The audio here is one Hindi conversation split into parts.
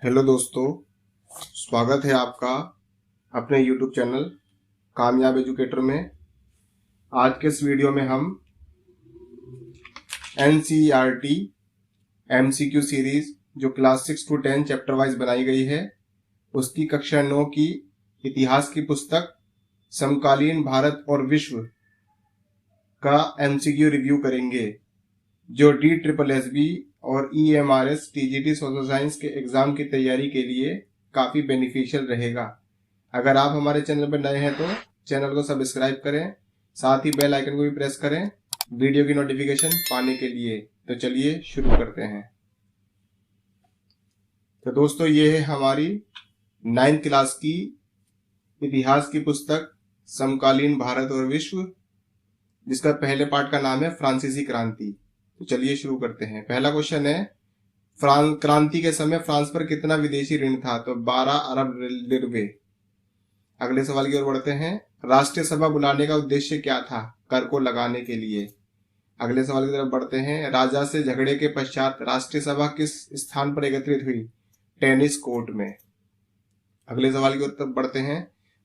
हेलो दोस्तों, स्वागत है आपका अपने YouTube चैनल कामयाब एजुकेटर में। आज के इस वीडियो में हम NCERT MCQ सीरीज जो क्लास 6 to 10 चैप्टर वाइज बनाई गई है उसकी कक्षा 9 की इतिहास की पुस्तक समकालीन भारत और विश्व का MCQ रिव्यू करेंगे, जो DSSB और EMRS TGT सोशल साइंस के एग्जाम की तैयारी के लिए काफी बेनिफिशियल रहेगा। अगर आप हमारे चैनल पर नए हैं तो चैनल को सब्सक्राइब करें, साथ ही बेल आइकन को भी प्रेस करें वीडियो की नोटिफिकेशन पाने के लिए। तो चलिए शुरू करते हैं। तो दोस्तों, ये है हमारी 9th क्लास की इतिहास की पुस्तक समकालीन भारत और विश्व, जिसका पहले पार्ट का नाम है फ्रांसीसी क्रांति। तो चलिए शुरू करते हैं। पहला क्वेश्चन है, क्रांति के समय फ्रांस पर कितना विदेशी ऋण था? तो 12 अरब लिरवे। अगले सवाल की ओर बढ़ते हैं। राष्ट्रीय सभा बुलाने का उद्देश्य क्या था? कर को लगाने के लिए। अगले सवाल की तरफ बढ़ते हैं। राजा से झगड़े के पश्चात राष्ट्रीय सभा किस स्थान पर एकत्रित हुई? टेनिस कोर्ट में। अगले सवाल की ओर बढ़ते हैं।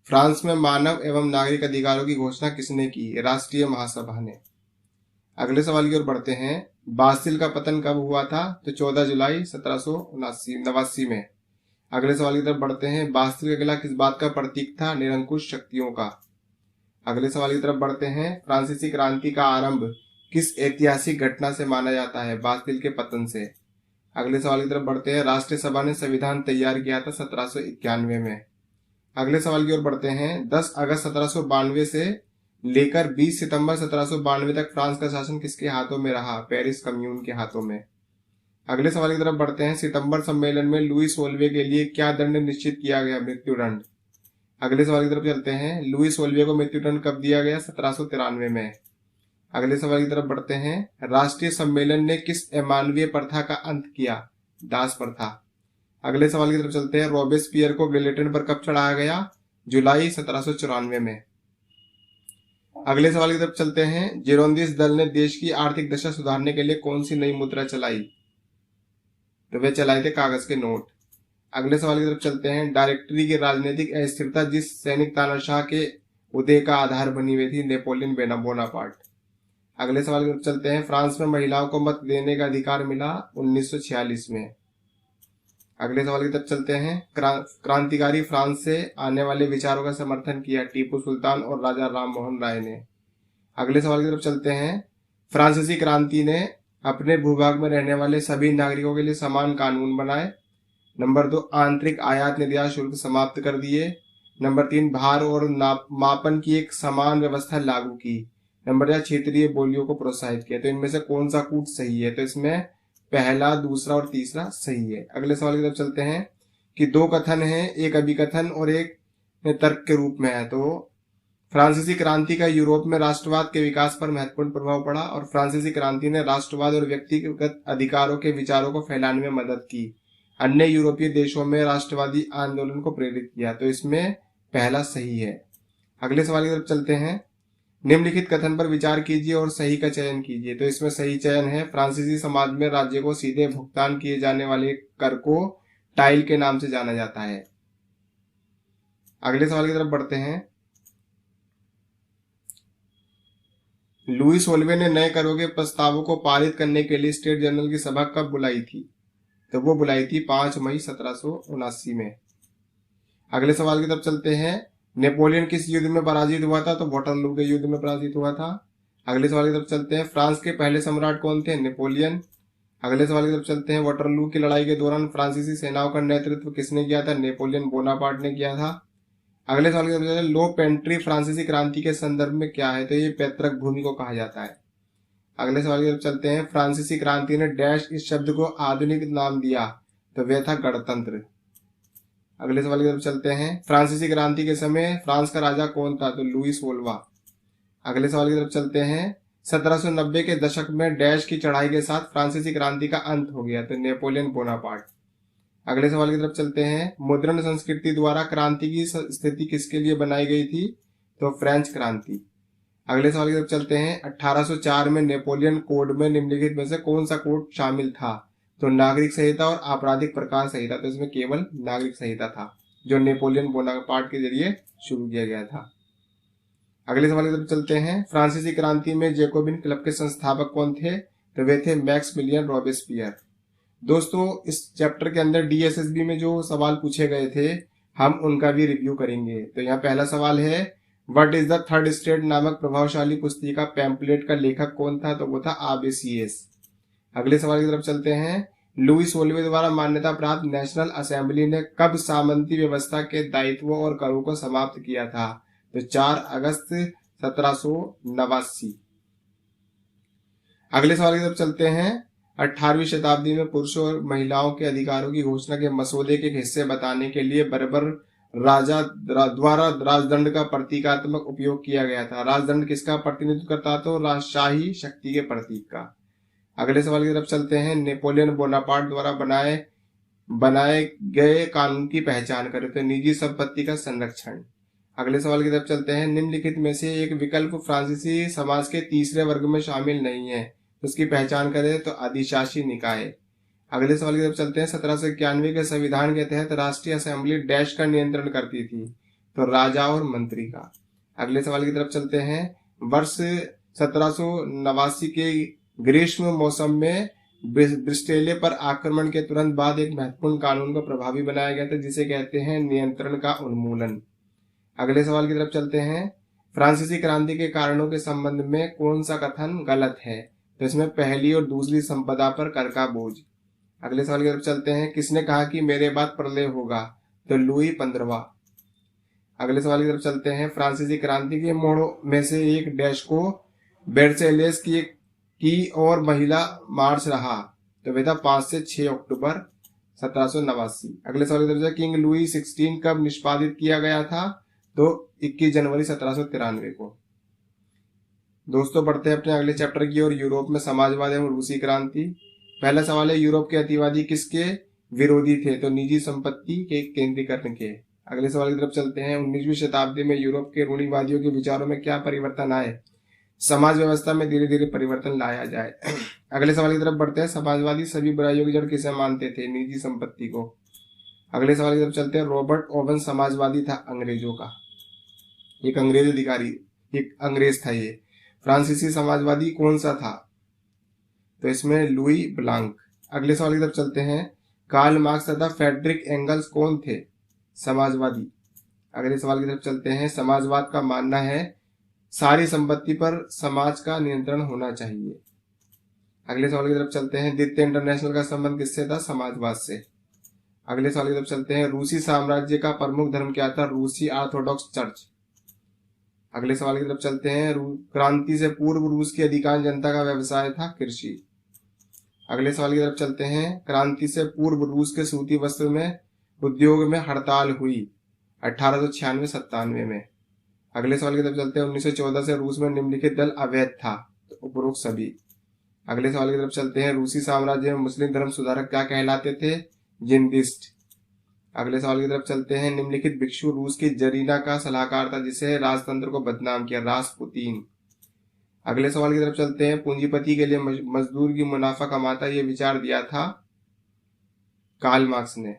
फ्रांस में मानव एवं नागरिक अधिकारों की घोषणा किसने की? राष्ट्रीय महासभा ने। अगले सवाल की ओर बढ़ते हैं। बासिल का पतन कब हुआ था? तो 14 जुलाई 1789 में। अगले सवाल की तरफ बढ़ते हैं। बासिल का किला किस बात का प्रतीक था? निरंकुश शक्तियों का। अगले सवाल की तरफ बढ़ते हैं। फ्रांसीसी क्रांति का आरंभ किस ऐतिहासिक घटना से माना जाता है? बासिल के पतन से। अगले सवाल की तरफ बढ़ते हैं। राष्ट्रीय सभा ने संविधान तैयार किया था 1791 में। अगले सवाल की ओर बढ़ते हैं। 10 अगस्त 1792 से लेकर 20 सितंबर 1792 तक फ्रांस का शासन किसके हाथों में रहा? पेरिस कम्यून के हाथों में। अगले सवाल की तरफ बढ़ते हैं। सितंबर सम्मेलन में लुई सोल्वे के लिए क्या दंड निश्चित किया गया? मृत्युदंड। अगले सवाल की तरफ चलते हैं। लुई सोल्वे को मृत्युदंड कब दिया गया? 1793 में। अगले सवाल की तरफ बढ़ते हैं। राष्ट्रीय सम्मेलन ने किस अमानवीय प्रथा का अंत किया? दास प्रथा। अगले सवाल की तरफ चलते हैं। रॉबेस्पियर को गिलेटिन पर कब चढ़ाया गया? जुलाई 1794 में। अगले सवाल की तरफ चलते हैं। जिरोंदिस दल ने देश की आर्थिक दशा सुधारने के लिए कौन सी नई मुद्रा चलाई? तो वे चलाए थे कागज के नोट। अगले सवाल की तरफ चलते हैं। डायरेक्टरी की राजनीतिक अस्थिरता जिस सैनिक तानाशाह के उदय का आधार बनी हुई थी? Napoleon Bonaparte. अगले सवाल की तरफ चलते हैं। फ्रांस में महिलाओं को मत देने का अधिकार मिला 1946 में। अगले सवाल की तरफ चलते हैं। क्रांतिकारी फ्रांस से आने वाले विचारों का समर्थन किया? टीपू सुल्तान और राजा राम मोहन राय ने। अगले सवाल की तरफ चलते हैं। फ्रांसीसी क्रांति ने अपने भूभाग में रहने वाले सभी नागरिकों के लिए समान कानून बनाए। नंबर 2, आंतरिक आयात निर्यात शुल्क समाप्त कर दिए। नंबर 3, भार और मापन की एक समान व्यवस्था लागू की। नंबर 4, क्षेत्रीय बोलियों को प्रोत्साहित किया। तो इनमें से कौन सा कूट सही है? तो इसमें पहला, दूसरा और तीसरा सही है। अगले सवाल की तरफ चलते हैं कि 2 कथन हैं, एक अभिकथन और एक तर्क के रूप में है। तो फ्रांसीसी क्रांति का यूरोप में राष्ट्रवाद के विकास पर महत्वपूर्ण प्रभाव पड़ा और फ्रांसीसी क्रांति ने राष्ट्रवाद और व्यक्तिगत अधिकारों के विचारों को फैलाने में मदद की। अन्य यूरोपीय देशों में राष्ट्रवादी आंदोलन को प्रेरित किया। तो इसमें पहला सही है। अगले सवाल की तरफ चलते हैं। निम्नलिखित कथन पर विचार कीजिए और सही का चयन कीजिए। तो इसमें सही चयन है। फ्रांसीसी समाज में राज्य को सीधे भुगतान किए जाने वाले कर को टाइल के नाम से जाना जाता है। अगले सवाल की तरफ बढ़ते हैं। लुई सोल्वे ने नए करों के प्रस्तावों को पारित करने के लिए स्टेट जनरल की सभा कब बुलाई थी? तो वो बुलाई थी 5 मई 1779 में। अगले सवाल की तरफ चलते हैं। नेपोलियन किस युद्ध में पराजित हुआ था? तो वाटरलू के युद्ध में पराजित हुआ था। अगले सवाल की तरफ चलते हैं। फ्रांस के पहले सम्राट कौन थे? नेपोलियन। अगले सवाल की तरफ चलते हैं। वाटरलू की लड़ाई के दौरान फ्रांसीसी सेनाओं का नेतृत्व किसने किया था? नेपोलियन बोनापार्ट ने किया था। अगले सवाल की तरफ चलते हैं। लो पेंट्री फ्रांसीसी क्रांति के संदर्भ में क्या है? तो ये पैतृक भूमि को कहा जाता है। अगले सवाल की तरफ चलते हैं। फ्रांसीसी क्रांति ने डैश इस शब्द को आधुनिक नाम दिया? तो वह था गणतंत्र। अगले सवाल की तरफ चलते हैं। फ्रांसीसी क्रांति के समय फ्रांस का राजा कौन था? तो लुई सोलवा। अगले सवाल की तरफ चलते हैं। 1790 के दशक में डैश की चढ़ाई के साथ फ्रांसीसी क्रांति का अंत हो गया? तो नेपोलियन बोनापार्ट। अगले सवाल की तरफ चलते हैं। मुद्रण संस्कृति द्वारा क्रांति की स्थिति किसके लिए बनाई गई थी? तो फ्रेंच क्रांति। अगले सवाल की तरफ चलते हैं। 1804 में नेपोलियन कोड में निम्नलिखित में से कौन सा कोड शामिल था? तो नागरिक संहिता और आपराधिक प्रकार संहिता, तो इसमें केवल नागरिक संहिता था जो नेपोलियन बोनापार्ट के जरिए शुरू किया गया था। अगले सवाल की तरफ चलते हैं। फ्रांसीसी क्रांति में जैकोबिन क्लब के संस्थापक कौन थे? तो वे थे मैक्समिलियन रॉबेस्पियर। दोस्तों, इस चैप्टर के अंदर डीएसएसबी में जो सवाल पूछे गए थे हम उनका भी रिव्यू करेंगे। तो यहाँ पहला सवाल है, what is the third state नामक प्रभावशाली पुस्तिका पैम्पलेट का लेखक कौन था? तो वो था आबेसियस। अगले सवाल की तरफ चलते हैं। लुई 16वें द्वारा मान्यता प्राप्त नेशनल असेंबली ने कब सामंती व्यवस्था के दायित्वों और करों को समाप्त किया था? तो 4 अगस्त 1789। अगले सवाल की तरफ चलते हैं। 18वीं शताब्दी में पुरुषों और महिलाओं के अधिकारों की घोषणा के मसौदे के हिस्से बताने के लिए बर्बर राजा द्वारा राजदंड का प्रतीकात्मक उपयोग किया गया था। राजदंड किसका प्रतिनिधित्व करता? तो राजशाही शक्ति के प्रतीक का। अगले सवाल की तरफ चलते हैं। नेपोलियन बोनापार्ट द्वारा बनाए गए कानून की पहचान करें। तो निजी संपत्ति का संरक्षण। अगले सवाल की तरफ चलते हैं। निम्नलिखित में से एक विकल्प फ्रांसीसी समाज के तीसरे वर्ग में शामिल नहीं है, तो उसकी पहचान करें। तो अधिशासी निकाय। अगले सवाल की तरफ चलते हैं। 1791 के संविधान के तहत राष्ट्रीय असेंबली डैश का नियंत्रण करती थी? तो राजा और मंत्री का। अगले सवाल की तरफ चलते हैं। वर्ष 1789 के ग्रीष्म मौसम में ब्रिस्टेले पर आक्रमण के तुरंत बाद एक महत्वपूर्ण कानून को प्रभावी बनाया गया था जिसे कहते हैं नियंत्रण का उन्मूलन। अगले सवाल की तरफ चलते हैं। फ्रांसीसी क्रांति के कारणों के संबंध में कौन सा कथन गलत है? तो इसमें पहली और दूसरी संपदा पर कर का बोझ। अगले सवाल की तरफ चलते हैं। किसने कहा कि मेरे बाद प्रलय होगा? तो लुई 15वां। अगले सवाल की तरफ चलते हैं। फ्रांसीसी क्रांति के मोड़ों में से एक डैश को बेर्सेलेस की और महिला मार्च रहा? तो वह था 5 से 6 अक्टूबर 1789। अगले सवाल की तरफ से। किंग लुई 16 कब निष्पादित किया गया था? तो 21 जनवरी 1793 को। दोस्तों, बढ़ते हैं अपने अगले चैप्टर की ओर, यूरोप में समाजवाद एवं रूसी क्रांति। पहला सवाल है, यूरोप के अतिवादी किसके विरोधी थे? तो निजी संपत्ति के केंद्रीकरण के। अगले सवाल की तरफ चलते हैं। 19वीं शताब्दी में यूरोप के रूढ़िवादियों के विचारों में क्या परिवर्तन आए? समाज व्यवस्था में धीरे धीरे परिवर्तन लाया जाए। अगले सवाल की तरफ बढ़ते हैं। समाजवादी सभी बुराइयों की जड़ किसे मानते थे? निजी संपत्ति को। अगले सवाल की तरफ चलते हैं। रॉबर्ट ओवन समाजवादी था अंग्रेजों का, एक अंग्रेज अधिकारी, एक अंग्रेज था ये। फ्रांसीसी समाजवादी कौन सा था? तो इसमें लुई ब्लांक। अगले सवाल की तरफ चलते हैं। कार्ल मार्क्स तथा फ्रेडरिक एंगल्स कौन थे? समाजवादी। अगले सवाल की तरफ चलते हैं। समाजवाद का मानना है सारी संपत्ति पर समाज का नियंत्रण होना चाहिए। अगले सवाल की तरफ चलते हैं। द्वितीय इंटरनेशनल का संबंध किससे था? समाजवाद से। अगले सवाल की तरफ चलते हैं। रूसी साम्राज्य का प्रमुख धर्म क्या था? रूसी ऑर्थोडॉक्स चर्च। अगले सवाल की तरफ चलते हैं। क्रांति से पूर्व रूस की अधिकांश जनता का व्यवसाय था कृषि। अगले सवाल की तरफ चलते हैं। क्रांति से पूर्व रूस के सूती वस्त्र में उद्योग में हड़ताल हुई 1896-97 में। अगले सवाल की तरफ चलते हैं। 1914 से रूस में निम्नलिखित दल अवैध था? तो उपरोक्त सभी। अगले सवाल की तरफ चलते हैं। रूसी साम्राज्य में मुस्लिम धर्म सुधारक क्या कहलाते थे? जिंदिस्ट। अगले सवाल की तरफ चलते हैं। निम्नलिखित भिक्षु रूस की जरीना का सलाहकार था जिसे राजतंत्र को बदनाम किया? रासपुतीन। अगले सवाल की तरफ चलते हैं। पूंजीपति के लिए मजदूर की मुनाफा कमाता ये विचार दिया था कार्ल मार्क्स ने।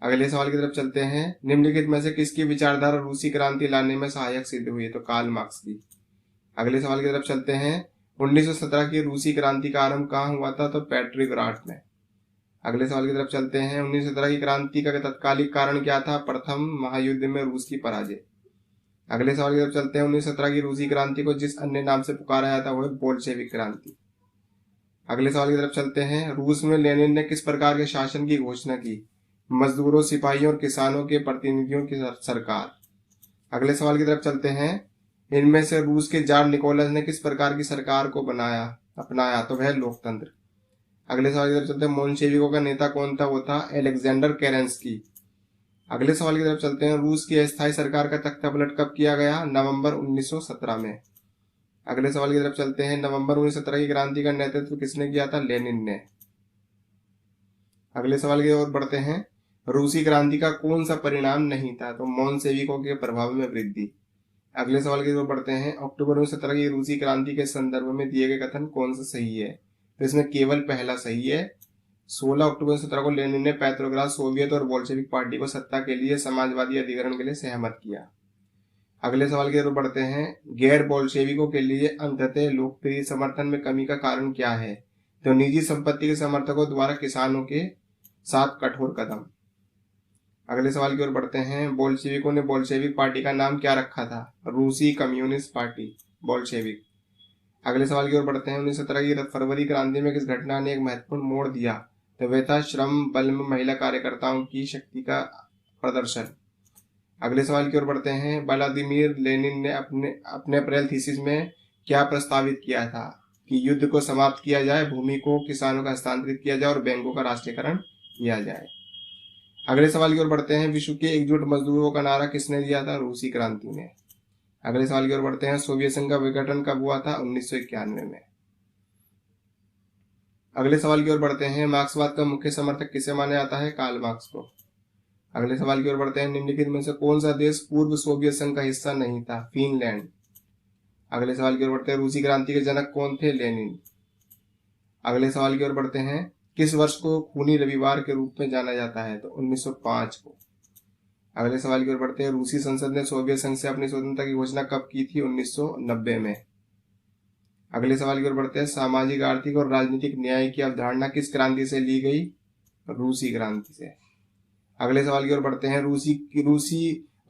अगले सवाल की तरफ चलते हैं। निम्नलिखित में से किसकी विचारधारा रूसी क्रांति लाने में सहायक सिद्ध हुई? तो कार्ल मार्क्स की। अगले सवाल की तरफ चलते हैं। 1917 की रूसी क्रांति का आरंभ कहाँ हुआ था? तो पेट्रिग्राड में। अगले सवाल की तरफ चलते हैं। 1917 की क्रांति का तत्कालिक कारण क्या था? प्रथम महायुद्ध में रूस की पराजय। अगले सवाल की तरफ चलते हैं। 1917 की रूसी क्रांति को जिस अन्य नाम से पुकारा जाता है वो है बोल्शेविक क्रांति। अगले सवाल की तरफ चलते हैं। रूस में लेनिन ने किस प्रकार के शासन की घोषणा की? मजदूरों, सिपाहियों और किसानों के प्रतिनिधियों की सरकार। अगले सवाल की तरफ चलते हैं। इनमें से रूस के जार निकोलस ने किस प्रकार की सरकार को अपनाया? तो वह लोकतंत्र। अगले सवाल की तरफ चलते हैं। मोनशेविकों का नेता कौन था? वो था अलेक्जेंडर केरेंस्की। अगले सवाल की तरफ चलते हैं। रूस की अस्थायी सरकार का तख्ता पलट कब किया गया? नवंबर 1917 में। अगले सवाल की तरफ चलते हैं। नवंबर 1917 की क्रांति का नेतृत्व किसने किया था? लेनिन ने। अगले सवाल की ओर बढ़ते हैं। रूसी क्रांति का कौन सा परिणाम नहीं था? तो मोनशेविकों के प्रभाव में वृद्धि। अगले सवाल की ओर बढ़ते हैं। अक्टूबर 1917 की रूसी क्रांति के संदर्भ में दिए गए कथन कौन सा सही है? तो इसमें केवल पहला सही है। 16 अक्टूबर 17 को लेनिन ने पेट्रोग्राद सोवियत और बोल्शेविक पार्टी को सत्ता के लिए समाजवादी अधिग्रहण के लिए सहमत किया। अगले सवाल की तरफ बढ़ते हैं। गैर बोल्शेविकों के लिए अंततः लोकप्रिय समर्थन में कमी का कारण क्या है? तो निजी संपत्ति के समर्थकों द्वारा किसानों के साथ कठोर कदम। अगले सवाल की ओर बढ़ते हैं। बोल्शेविकों ने बोल्शेविक पार्टी का नाम क्या रखा था? रूसी कम्युनिस्ट पार्टी, बोल्शेविक। अगले सवाल की ओर बढ़ते हैं। 1917 की फरवरी क्रांति में किस घटना ने एक महत्वपूर्ण मोड़ दिया? तो वह था श्रम बल में महिला कार्यकर्ताओं की शक्ति का प्रदर्शन। अगले सवाल की ओर बढ़ते हैं। व्लादिमीर लेनिन ने अपने अप्रैल थीसिस में क्या प्रस्तावित किया था? कि युद्ध को समाप्त किया जाए, भूमि को किसानों का हस्तांतरित किया जाए और बैंकों का राष्ट्रीयकरण किया जाए। अगले सवाल की ओर बढ़ते हैं। विश्व के एकजुट मजदूरों का नारा किसने दिया था? रूसी क्रांति ने। अगले सवाल की ओर बढ़ते हैं। सोवियत संघ का विघटन कब हुआ था? 1991 में। अगले सवाल की ओर बढ़ते हैं। मार्क्सवाद का मुख्य समर्थक किसे माना जाता है? कार्ल मार्क्स को। अगले सवाल की ओर बढ़ते हैं। निम्नलिखित में से कौन सा देश पूर्व सोवियत संघ का हिस्सा नहीं था? फिनलैंड। अगले सवाल की ओर बढ़ते हैं। रूसी क्रांति के जनक कौन थे? लेनिन। अगले सवाल की ओर बढ़ते हैं। किस वर्ष को खूनी रविवार के रूप में जाना जाता है? तो 1905 को। अगले सवाल की ओर बढ़ते हैं। रूसी संसद ने सोवियत संघ से अपनी स्वतंत्रता की घोषणा कब की थी? 1990 में। अगले सवाल की ओर बढ़ते हैं। सामाजिक, आर्थिक और राजनीतिक न्याय की अवधारणा किस क्रांति से ली गई? रूसी क्रांति से। अगले सवाल की ओर बढ़ते हैं।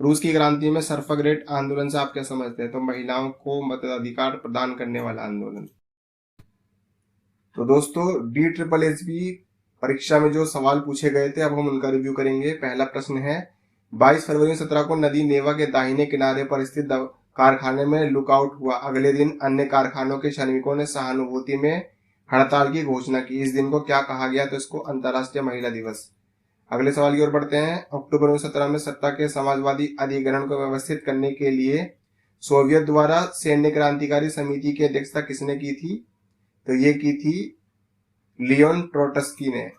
रूस की क्रांति में सफरगेट आंदोलन से आप क्या समझते हैं? तो महिलाओं को मताधिकार प्रदान करने वाला आंदोलन। तो दोस्तों, DSSS परीक्षा में जो सवाल पूछे गए थे अब हम उनका रिव्यू करेंगे। पहला प्रश्न है। 22 फरवरी 17 को नदी नेवा के दाहिने किनारे पर स्थित कारखाने में लुकआउट हुआ। अगले दिन अन्य कारखानों के श्रमिकों ने सहानुभूति में हड़ताल की घोषणा की। इस दिन को क्या कहा गया? तो इसको अंतर्राष्ट्रीय महिला दिवस। अगले सवाल की ओर बढ़ते हैं। अक्टूबर 17 में सत्ता के समाजवादी अधिग्रहण को व्यवस्थित करने के लिए सोवियत द्वारा सैन्य क्रांतिकारी समिति की अध्यक्षता किसने की थी? तो ये की थी लियोन ट्रोट्स्की ने।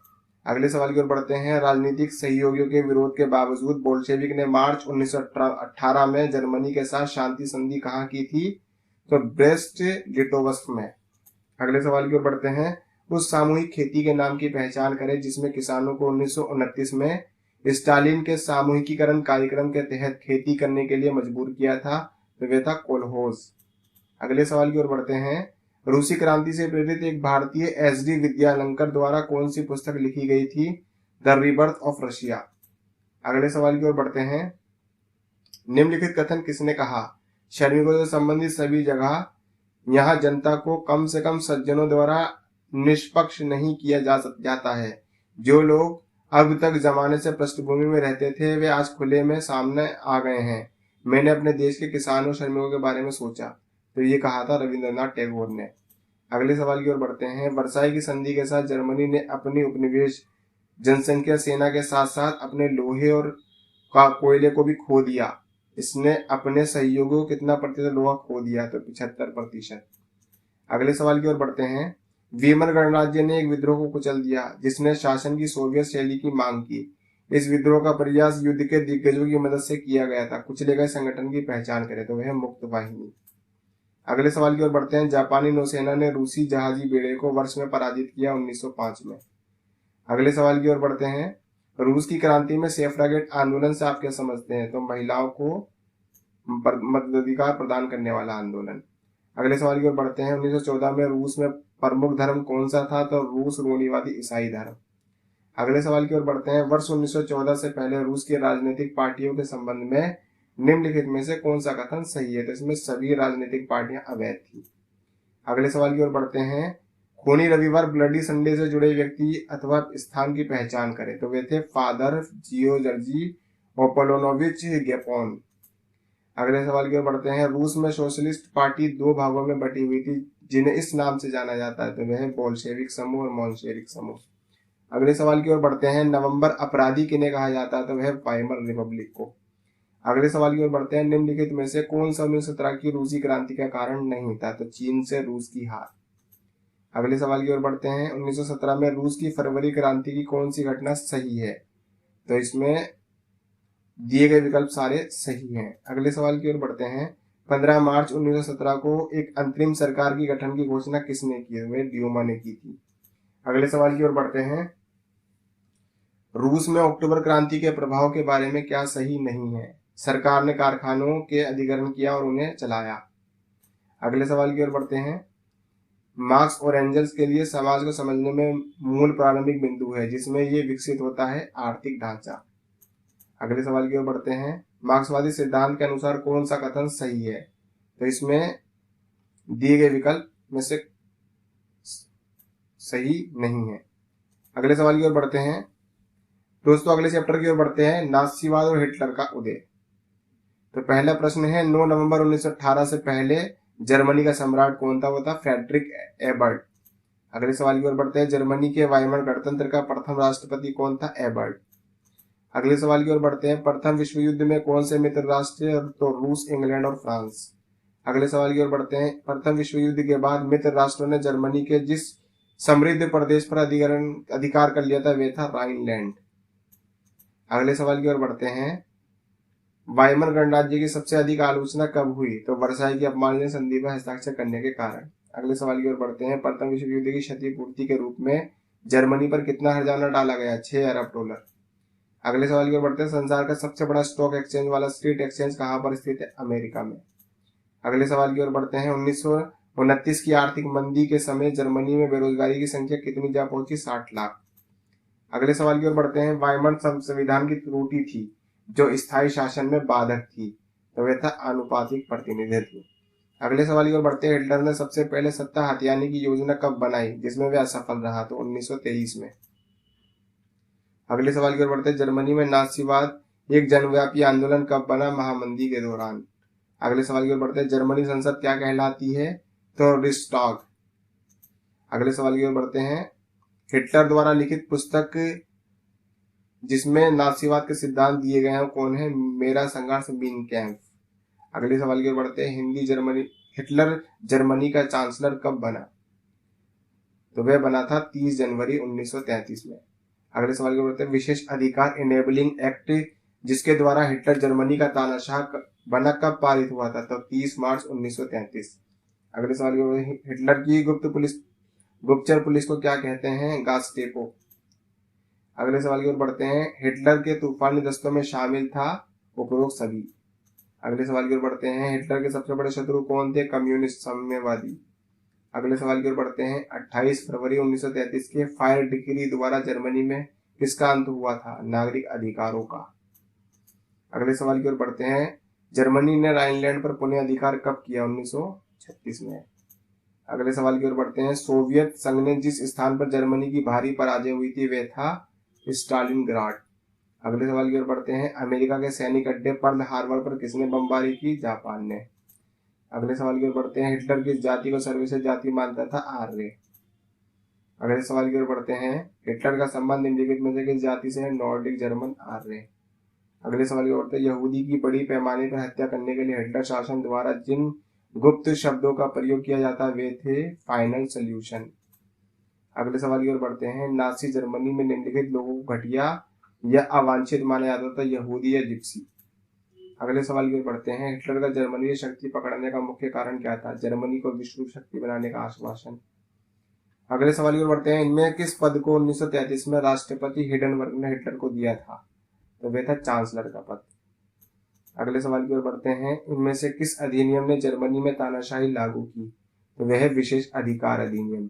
अगले सवाल की ओर बढ़ते हैं। राजनीतिक सहयोगियों के विरोध के बावजूद बोल्शेविक ने मार्च 1918 में जर्मनी के साथ शांति संधि कहाँ की थी? तो ब्रेस्ट लिटोवस्क में। अगले सवाल की ओर बढ़ते हैं। उस सामूहिक खेती के नाम की पहचान करें जिसमें किसानों को 1929 में स्टालिन के सामूहिकीकरण कार्यक्रम के तहत खेती करने के लिए मजबूर किया था। तो वह था कोलहोज। अगले सवाल की ओर बढ़ते हैं। रूसी क्रांति से प्रेरित एक भारतीय SD विद्यालंकर द्वारा कौन सी पुस्तक लिखी गई थी? The rebirth of Russia. अगले सवाल की ओर बढ़ते हैं। निम्नलिखित कथन किसने कहा? श्रमिकों से संबंधित सभी जगह यहाँ जनता को कम से कम सज्जनों द्वारा निष्पक्ष नहीं किया जाता है। जो लोग अब तक जमाने से पृष्ठभूमि में रहते थे वे आज खुले में सामने आ गए हैं। मैंने अपने देश के किसानों और श्रमिकों के बारे में सोचा। तो ये कहा था रविंद्रनाथ टैगोर ने। अगले सवाल की ओर बढ़ते हैं। वर्साई की संधि के साथ जर्मनी ने अपनी उपनिवेश जनसंख्या सेना के साथ साथ अपने लोहे और कोयले को भी खो दिया। इसने अपने सहयोगियों को कितना प्रतिशत लोहा खो दिया? तो 75%। अगले सवाल की ओर बढ़ते हैं। वीमर गणराज्य ने एक विद्रोह को कुचल दिया जिसने शासन की सोवियत शैली की मांग की। इस विद्रोह का प्रयास युद्ध के दिग्गजों की मदद से किया गया था। कुचले गए संगठन की पहचान करें। तो वह मुक्त वाहिनी। अगले सवाल की ओर बढ़ते हैं। जापानी नौसेना ने रूसी जहाजी बेड़े को वर्ष में पराजित किया? 1905 में। अगले सवाल की ओर बढ़ते हैं। रूस की क्रांति में सफरगेट आंदोलन से आप क्या समझते हैं? तो महिलाओं को मताधिकार प्रदान करने वाला आंदोलन। अगले सवाल की ओर बढ़ते हैं। 1914 में रूस में प्रमुख धर्म कौन सा था? तो रूस रूढ़िवादी ईसाई धर्म। अगले सवाल की ओर बढ़ते हैं। वर्ष 1914 से पहले रूस की राजनीतिक पार्टियों के संबंध में निम्नलिखित में से कौन सा कथन सही है? तो इसमें सभी राजनीतिक पार्टियां अवैध थी। अगले सवाल की ओर बढ़ते हैं। खूनी रविवार ब्लडी संडे से जुड़े व्यक्ति अथवा स्थान की पहचान करें। तो वे थे फादर जियोर्जी ओपोलोनोविच गेपोन। अगले सवाल की ओर बढ़ते हैं। रूस में सोशलिस्ट पार्टी 2 भागों में बटी हुई थी जिन्हें इस नाम से जाना जाता है। तो वह बोल्शेविक समूह और मोल्शेविक समूह। अगले सवाल की ओर बढ़ते हैं। नवंबर अपराधी किन्हें कहा जाता है? तो वह वाइमर रिपब्लिक को। अगले सवाल की ओर बढ़ते हैं। निम्नलिखित में से कौन सा 1917 की रूसी क्रांति का कारण नहीं था? तो चीन से रूस की हार। अगले सवाल की ओर बढ़ते हैं। 1917 में रूस की फरवरी क्रांति की कौन सी घटना सही है? तो इसमें दिए गए विकल्प सारे सही हैं। अगले सवाल की ओर बढ़ते हैं। 15 मार्च 1917 को एक अंतरिम सरकार की गठन की घोषणा किसने की? वह ड्यूमा ने की थी। अगले सवाल की ओर बढ़ते हैं। रूस में अक्टूबर क्रांति के प्रभाव के बारे में क्या सही नहीं है? सरकार ने कारखानों के अधिग्रहण किया और उन्हें चलाया। अगले सवाल की ओर बढ़ते हैं। मार्क्स और एंजल्स के लिए समाज को समझने में मूल प्रारंभिक बिंदु है जिसमें ये विकसित होता है आर्थिक ढांचा। अगले सवाल की ओर बढ़ते हैं। मार्क्सवादी सिद्धांत के अनुसार कौन सा कथन सही है? तो इसमें दिए गए विकल्प में से सही नहीं है। अगले सवाल की ओर बढ़ते हैं। दोस्तों अगले चैप्टर की ओर बढ़ते हैं, नाजीवाद और हिटलर का उदय। तो पहला प्रश्न है, 9 नवंबर 1918 से पहले जर्मनी का सम्राट कौन था? वो था फ्रेडरिक एबर्ट। अगले सवाल की ओर बढ़ते हैं। जर्मनी के वाइमर गणतंत्र का प्रथम राष्ट्रपति कौन था? एबर्ट। अगले सवाल की ओर बढ़ते हैं। प्रथम विश्व युद्ध में कौन से मित्र राष्ट्र? तो रूस, इंग्लैंड और फ्रांस। अगले सवाल की ओर बढ़ते हैं। प्रथम विश्व युद्ध के बाद मित्र राष्ट्रों ने जर्मनी के जिस समृद्ध प्रदेश पर अधिकार कर लिया था वे था राइनलैंड। अगले सवाल की ओर बढ़ते हैं। वाइमर गणराज्य की सबसे अधिक आलोचना कब हुई? तो वर्साई की अपमानजनक संधि पर हस्ताक्षर करने के कारण। अगले सवाल की ओर बढ़ते हैं। प्रथम विश्व युद्ध की क्षतिपूर्ति के रूप में जर्मनी पर कितना हर्जाना डाला गया? $6 अरब। अगले सवाल की ओर बढ़ते हैं। संसार का सबसे बड़ा स्टॉक एक्सचेंज वाला स्ट्रीट एक्सचेंज कहां पर स्थित है? अमेरिका में। अगले सवाल की ओर बढ़ते हैं। 1929 की आर्थिक मंदी के समय जर्मनी में बेरोजगारी की संख्या कितनी जा पहुंची? 60 लाख। अगले सवाल की ओर बढ़ते हैं। वाइमर संविधान की त्रुटि थी जो स्थायी शासन में बाधक थी, तो वह था आनुपातिक प्रतिनिधित्व। अगले सवाल की ओर बढ़ते हैं। हिटलर ने सबसे पहले सत्ता हथियाने की योजना कब बनाई जिसमें वह असफल रहा? तो 1923 में। अगले सवाल की ओर बढ़ते हैं। जर्मनी में नाजीवाद एक जनव्यापी आंदोलन कब बना? महामंदी के दौरान। अगले सवाल की ओर बढ़ते हैं। जर्मनी संसद क्या कहलाती है? तो रिक्सटाग। अगले सवाल की ओर बढ़ते हैं। हिटलर द्वारा लिखित पुस्तक जिसमें नाजीवाद के सिद्धांत दिए गए हैं कौन है? मेरा संघर्ष मीन कैम्प। अगले सवाल की ओर बढ़ते हैं। हिटलर जर्मनी का चांसलर कब बना? तो वह बना था 30 जनवरी 1933 में। अगले सवाल की ओर बढ़ते हैं। विशेष अधिकार इनेबलिंग एक्ट जिसके द्वारा हिटलर जर्मनी का तानाशाह बना कब पारित हुआ था? तो 30 मार्च 1933। अगले सवाल की ओर। हिटलर की गुप्तचर पुलिस को क्या कहते हैं? गास्टेपो। अगले सवाल की ओर बढ़ते हैं। हिटलर के तूफानी दस्तों में शामिल था उपरोक्त सभी। अगले सवाल की ओर बढ़ते हैं। हिटलर के सबसे बड़े शत्रु कौन थे? कम्युनिस्ट साम्यवादी। अगले सवाल की ओर बढ़ते हैं। 28 फरवरी 1933 के फायर डिक्री द्वारा जर्मनी में किसका अंत हुआ था? नागरिक अधिकारों का। अगले सवाल की ओर बढ़ते हैं। जर्मनी ने राइनलैंड पर पुनः अधिकार कब किया? 1936 में। अगले सवाल की ओर बढ़ते हैं। सोवियत संघ ने जिस स्थान पर जर्मनी की भारी पराजय हुई थी वह था स्टालिनग्राड। अगले सवाल की ओर बढ़ते हैं। अमेरिका के सैनिक अड्डे पर्ल हार्बर पर किसने बमबारी की? जापान ने। अगले सवाल की ओर बढ़ते हैं। हिटलर किस जाति को सर्वश्रेष्ठ जाति मानता था? आर्य। अगले सवाल की ओर बढ़ते हैं। हिटलर का संबंध निम्नलिखित में से किस जाति से है? नॉर्डिक जर्मन आर्य। अगले सवाल की ओर बढ़ते हैं। यहूदी की बड़ी पैमाने पर हत्या करने के लिए हिटलर शासन द्वारा जिन गुप्त शब्दों का प्रयोग किया जाता वे थे फाइनल सोल्यूशन। अगले सवाल की ओर बढ़ते हैं। नाजी जर्मनी में निम्नलिखित लोगों को घटिया या अवांछित माना जाता था? यहूदी या जिप्सी। अगले सवाल की ओर बढ़ते हैं। हिटलर का जर्मनी की शक्ति पकड़ने का मुख्य कारण क्या था? जर्मनी को विश्व शक्ति बनाने का आश्वासन। अगले सवाल की ओर बढ़ते हैं। इनमें किस पद को 1933 में राष्ट्रपति हिंडनबर्ग ने हिटलर को दिया था? तो वह था चांसलर का पद। अगले सवाल की ओर बढ़ते हैं। इनमें से किस अधिनियम ने जर्मनी में तानाशाही लागू की? तो वह है विशेष अधिकार अधिनियम।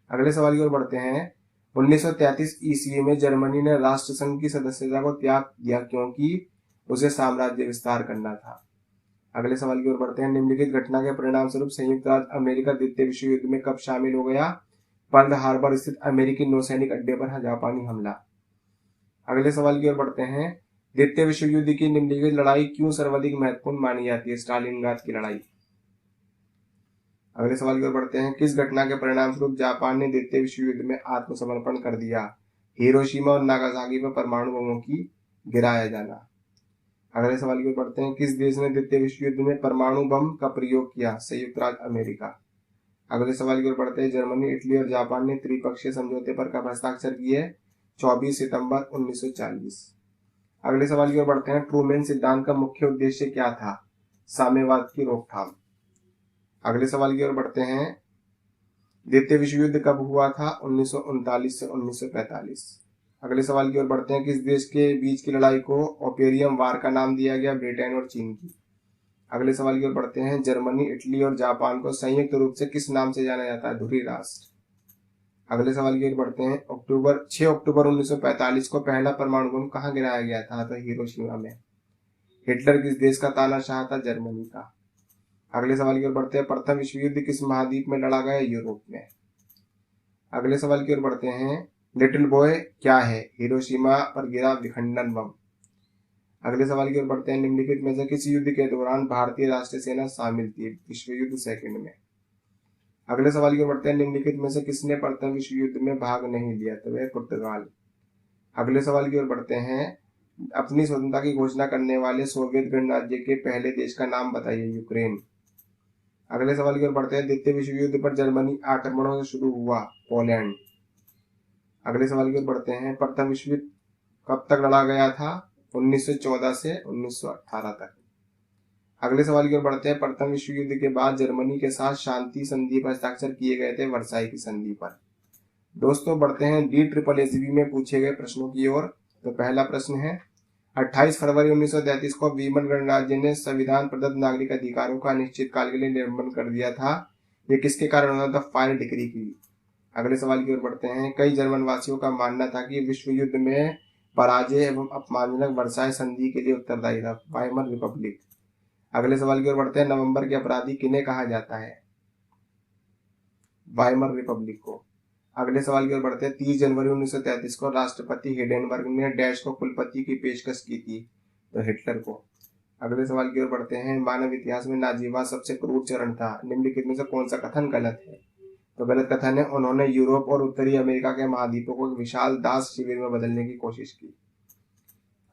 अगले सवाल की ओर बढ़ते हैं। 1933 ईस्वी में जर्मनी ने राष्ट्रसंघ की सदस्यता को त्याग दिया क्योंकि उसे साम्राज्य विस्तार करना था। अगले सवाल की ओर बढ़ते हैं। निम्नलिखित घटना के परिणाम स्वरूप संयुक्त राज्य अमेरिका द्वितीय विश्व युद्ध में कब शामिल हो गया? पर्ल हार्बर स्थित अमेरिकी नौसैनिक अड्डे पर जापानी हमला। अगले सवाल की ओर बढ़ते हैं। द्वितीय विश्व युद्ध की निम्नलिखित लड़ाई क्यों सर्वाधिक महत्वपूर्ण मानी जाती है? स्टालिनग्राद की लड़ाई। अगले सवाल की ओर बढ़ते हैं। किस घटना के परिणाम स्वरूप जापान ने द्वितीय विश्व युद्ध में आत्मसमर्पण कर दिया? हिरोशिमा और नागासाकी पर परमाणु बमों की गिराया जाना। अगले सवाल की ओर बढ़ते हैं। किस देश ने द्वितीय विश्व युद्ध में परमाणु बम का प्रयोग किया? संयुक्त राज्य अमेरिका। अगले सवाल की ओर बढ़ते हैं। जर्मनी, इटली और जापान ने त्रिपक्षीय समझौते पर कब हस्ताक्षर किए? 24 सितंबर 1940। अगले सवाल की ओर बढ़ते हैं। ट्रूमैन सिद्धांत का मुख्य उद्देश्य क्या था? साम्यवाद की रोकथाम। अगले सवाल की ओर बढ़ते हैं। द्वितीय विश्व युद्ध कब हुआ था? 1939 से 1945। अगले सवाल की ओर बढ़ते हैं। किस देश के बीच की लड़ाई को ओपियम वार का नाम दिया गया? ब्रिटेन और चीन की। अगले सवाल की ओर बढ़ते हैं। जर्मनी, इटली और जापान को संयुक्त रूप से किस नाम से जाना जाता है? धुरी राष्ट्र। अगले सवाल की ओर बढ़ते हैं। 6 अक्टूबर 1945 को पहला परमाणु बम कहाँ गिराया गया था? तो हिरोशिमा में। हिटलर किस देश का तानाशाह था? जर्मनी का। अगले सवाल की ओर बढ़ते हैं। प्रथम विश्व युद्ध किस महाद्वीप में लड़ा गया? यूरोप में। अगले सवाल की ओर बढ़ते हैं। लिटिल बॉय क्या है? हिरोशिमा पर गिरा विखंडन बम। अगले सवाल की ओर बढ़ते हैं। निम्नलिखित में से किस युद्ध के दौरान भारतीय राष्ट्रीय सेना शामिल थी? विश्व युद्ध सेकंड में। अगले सवाल की ओर बढ़ते हैं। निम्नलिखित में से किसने प्रथम विश्व युद्ध में भाग नहीं लिया? तो वह पुर्तगाल। अगले सवाल की ओर बढ़ते हैं। अपनी स्वतंत्रता की घोषणा करने वाले सोवियत गणराज्य के पहले देश का नाम बताइए। यूक्रेन। अगले सवाल की ओर बढ़ते हैं। द्वितीय विश्व युद्ध पर जर्मनी आक्रमणों से शुरू हुआ? पोलैंड। अगले सवाल की ओर बढ़ते हैं। प्रथम विश्व युद्ध कब तक लड़ा गया था? 1914 से 1918 तक। अगले सवाल की ओर बढ़ते हैं। प्रथम विश्व युद्ध के बाद जर्मनी के साथ शांति संधि पर हस्ताक्षर किए गए थे? वर्साई की संधि पर। दोस्तों बढ़ते हैं DSSB में पूछे गए प्रश्नों की ओर। तो पहला प्रश्न है 28 फरवरी 1933 को वीमन गणराज्य ने संविधान प्रदत्त नागरिक अधिकारों का अनिश्चित काल के लिए निर्माण कर दिया था। ये किसके कारण हुआ था? फायर डिक्री की। अगले सवाल की ओर बढ़ते हैं। कई जर्मन वासियों का मानना था कि विश्व युद्ध में पराजय एवं अपमानजनक वर्साई संधि के लिए उत्तरदायी था? Weimar Republic. अगले सवाल की ओर बढ़ते हैं। नवंबर के अपराधी किन्हें कहा जाता है? वाइमर रिपब्लिक को। अगले सवाल की ओर बढ़ते हैं। 30 जनवरी 1933 को राष्ट्रपति हिडेनबर्ग ने डैश को कुलपति की पेशकश की थी? तो हिटलर को। अगले सवाल की ओर बढ़ते हैं। मानव इतिहास में नाजीवाद सबसे क्रूर चरण था? निम्नलिखित में से कौन सा कथन गलत है? तो गलत कथन है, उन्होंने यूरोप और उत्तरी अमेरिका के महाद्वीपों को एक विशाल दास शिविर में बदलने की कोशिश की।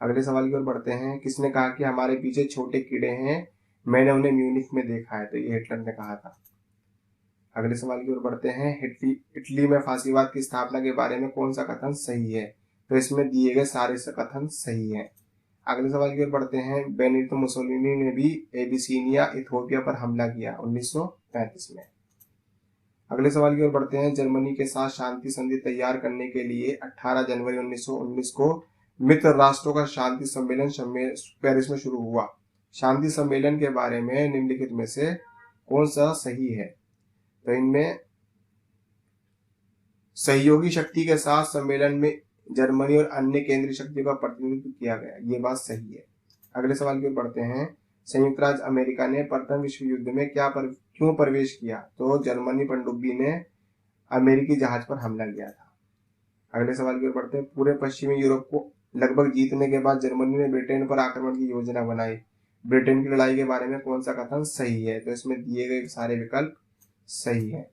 अगले सवाल की ओर बढ़ते हैं। किसने कहा कि हमारे पीछे छोटे कीड़े हैं, मैंने उन्हें म्यूनिख में देखा है? तो ये हिटलर ने कहा था। अगले सवाल की ओर बढ़ते हैं। इटली में फांसीवाद की स्थापना के बारे में कौन सा कथन सही है? तो इसमें दिए गए सारे कथन सही हैं। अगले सवाल की ओर बढ़ते हैं। बेनिटो मुसोलिनी ने भी एबिसिनिया इथियोपिया पर हमला किया 1935 में। अगले सवाल की ओर बढ़ते हैं। जर्मनी के साथ शांति संधि तैयार करने के लिए 18 जनवरी 1919 को मित्र राष्ट्रों का शांति सम्मेलन पेरिस में शुरू हुआ। शांति सम्मेलन के बारे में निम्नलिखित में से कौन सा सही है? तो इनमें सहयोगी शक्ति के साथ सम्मेलन में जर्मनी और अन्य केंद्रीय शक्तियों का प्रतिनिधित्व किया गया, ये बात सही है। अगले सवाल की ओर बढ़ते हैं। संयुक्त राज्य अमेरिका ने प्रथम विश्व युद्ध में क्यों प्रवेश किया? तो जर्मनी पनडुब्बी ने अमेरिकी जहाज पर हमला किया था। अगले सवाल की ओर बढ़ते हैं। पूरे पश्चिमी यूरोप को लगभग जीतने के बाद जर्मनी ने ब्रिटेन पर आक्रमण की योजना बनाई। ब्रिटेन की लड़ाई के बारे में कौन सा कथन सही है? तो इसमें दिए गए सारे विकल्प सही है।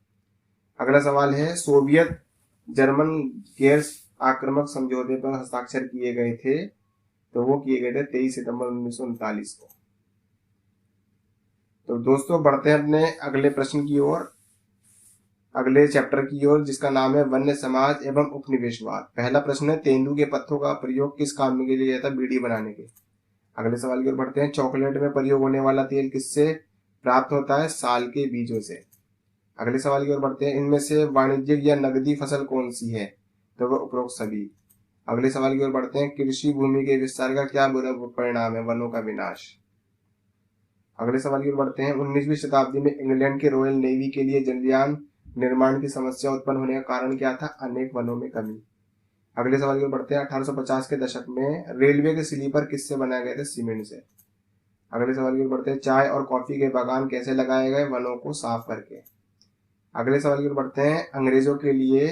अगला सवाल है। सोवियत जर्मन गैर आक्रामक समझौते पर हस्ताक्षर किए गए थे? तो वो किए गए थे 23 सितंबर 1939 को। तो दोस्तों बढ़ते हैं अपने अगले प्रश्न की ओर, अगले चैप्टर की ओर, जिसका नाम है वन्य समाज एवं उपनिवेशवाद। पहला प्रश्न है। तेंदुए के पत्तों का प्रयोग किस काम के लिए किया था? बीड़ी बनाने के। अगले सवाल की ओर बढ़ते हैं। चॉकलेट में प्रयोग होने वाला तेल किससे प्राप्त होता है? साल के बीजों से। अगले सवाल की ओर बढ़ते हैं। इनमें से वाणिज्यिक या नगदी फसल कौन सी है? तो वह उपरोक्त सभी। अगले सवाल की ओर बढ़ते हैं। कृषि भूमि के विस्तार का क्या बुरा परिणाम है? वनों का विनाश। अगले सवाल की ओर बढ़ते हैं। 19वीं शताब्दी में इंग्लैंड के रॉयल नेवी के लिए जलयान निर्माण की समस्या उत्पन्न होने का कारण क्या था? अनेक वनों में कमी। अगले सवाल की ओर बढ़ते हैं। 1850 के दशक में रेलवे के स्लीपर किससे बनाए गए थे? सीमेंट से। अगले सवाल की ओर बढ़ते हैं। चाय और कॉफी के बागान कैसे लगाए गए? वनों को साफ करके। अगले सवाल की ओर बढ़ते हैं। अंग्रेजों के लिए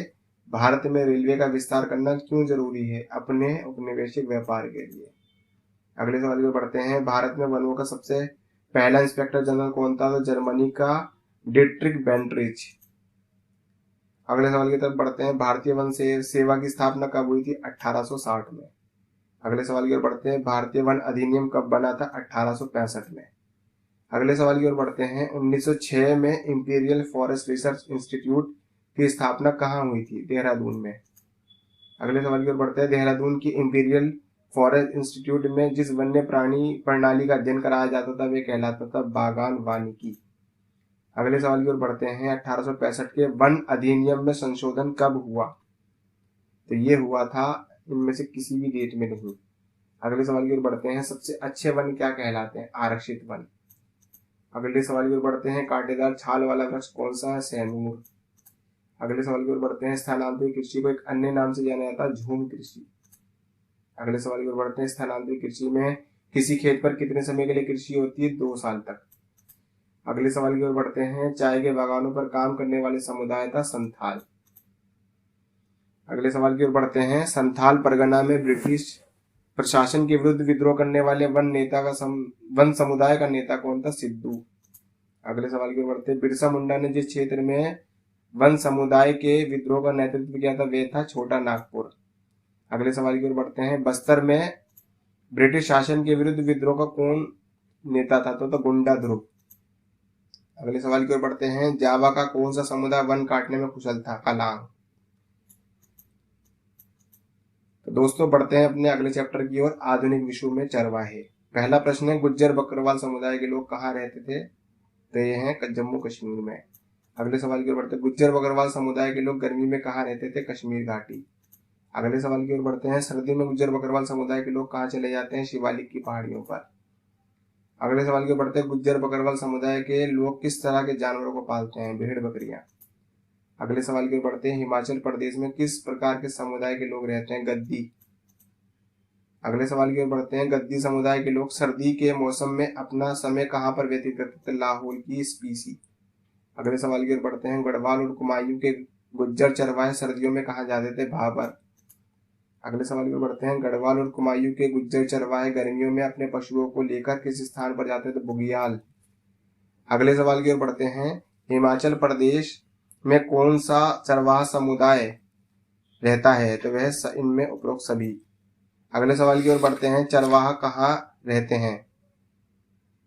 भारत में रेलवे का विस्तार करना क्यों जरूरी है? अपने औपनिवेशिक व्यापार के लिए। अगले सवाल की ओर बढ़ते हैं। भारत में वनों का सबसे पहला इंस्पेक्टर जनरल कौन था? तो जर्मनी का डिट्रिक बेंट्रिच। अगले सवाल की तरफ बढ़ते हैं। भारतीय वन सेवा की स्थापना कब हुई थी? 1860 में। अगले सवाल की ओर बढ़ते हैं। भारतीय वन अधिनियम कब बना था? 1865 में। अगले सवाल की ओर बढ़ते हैं। 1906 में इंपीरियल फॉरेस्ट रिसर्च इंस्टीट्यूट की स्थापना कहाँ हुई थी? देहरादून में। अगले सवाल की ओर बढ़ते हैं। देहरादून की इंपीरियल फॉरेस्ट इंस्टीट्यूट में जिस वन्य प्राणी प्रणाली का अध्ययन कराया जाता था वे कहलाता था बागान वानिकी। अगले सवाल की ओर बढ़ते हैं। 1865 के वन अधिनियम में संशोधन कब हुआ? तो ये हुआ था इनमें से किसी भी डेट में नहीं। अगले सवाल की ओर बढ़ते हैं, सबसे अच्छे वन क्या कहलाते हैं? आरक्षित वन। अगले सवाल की ओर बढ़ते हैं, कांटेदार छाल वाला वृक्ष कौन सा है? सैमूर। अगले सवाल की ओर बढ़ते हैं, स्थानांतरित कृषि को एक अन्य नाम से जाना जाता है झूम कृषि। अगले सवाल की ओर बढ़ते हैं, स्थानांतरित कृषि में किसी खेत पर कितने समय के लिए कृषि होती है? 2 साल तक। अगले सवाल की ओर बढ़ते हैं, चाय के बागानों पर काम करने वाले समुदाय था संथाल। अगले सवाल की ओर बढ़ते हैं, संथाल परगना में ब्रिटिश प्रशासन के विरुद्ध विद्रोह करने वाले वन समुदाय का नेता कौन था? सिद्धू। अगले सवाल की ओर बढ़ते हैं, बिरसा मुंडा ने जिस क्षेत्र में वन समुदाय के विद्रोह का नेतृत्व किया था वे था छोटा नागपुर। अगले सवाल की ओर बढ़ते हैं, बस्तर में ब्रिटिश शासन के विरुद्ध विद्रोह का कौन नेता था? तो गुंडा ध्रुव। अगले सवाल की ओर बढ़ते हैं, जावा का कौन सा समुदाय वन काटने में कुशल था? कलांग। तो दोस्तों बढ़ते हैं अपने अगले चैप्टर की ओर, आधुनिक विश्व में चरवाहे। पहला प्रश्न है, गुज्जर बकरवाल समुदाय के लोग कहाँ रहते थे? तो ये हैं जम्मू कश्मीर में। अगले सवाल की ओर बढ़ते हैं, गुज्जर बकरवाल समुदाय के लोग गर्मी में कहाँ रहते थे? कश्मीर घाटी। अगले सवाल की ओर बढ़ते हैं, सर्दी में गुज्जर बकरवाल समुदाय के लोग कहाँ चले जाते हैं? शिवालिक की पहाड़ियों पर। अगले सवाल की ओर बढ़ते हैं, गुज्जर बकरवाल समुदाय के लोग किस तरह के जानवरों को पालते हैं? भेड़ बकरियां। अगले सवाल की ओर बढ़ते हैं, हिमाचल प्रदेश में किस प्रकार के समुदाय के लोग रहते हैं? गद्दी। अगले सवाल की ओर बढ़ते हैं, गद्दी समुदाय के लोग सर्दी के मौसम में अपना समय कहाँ पर व्यतीत करते थे? लाहौल की स्पीसी। अगले सवाल की ओर बढ़ते हैं, गढ़वाल और कुमायूं के गुज्जर चरवाहे सर्दियों में कहाँ जाते थे? भाबर। अगले सवाल की ओर बढ़ते हैं, गढ़वाल और कुमायूं के गुज्जर चरवाहे गर्मियों में अपने पशुओं को लेकर किस स्थान पर जाते थे? बुगियाल। अगले सवाल की ओर बढ़ते हैं, हिमाचल प्रदेश में कौन सा चरवाहा समुदाय रहता है? तो वह इनमें उपरोक्त सभी। अगले सवाल की ओर बढ़ते हैं, चरवाहा कहाँ रहते हैं?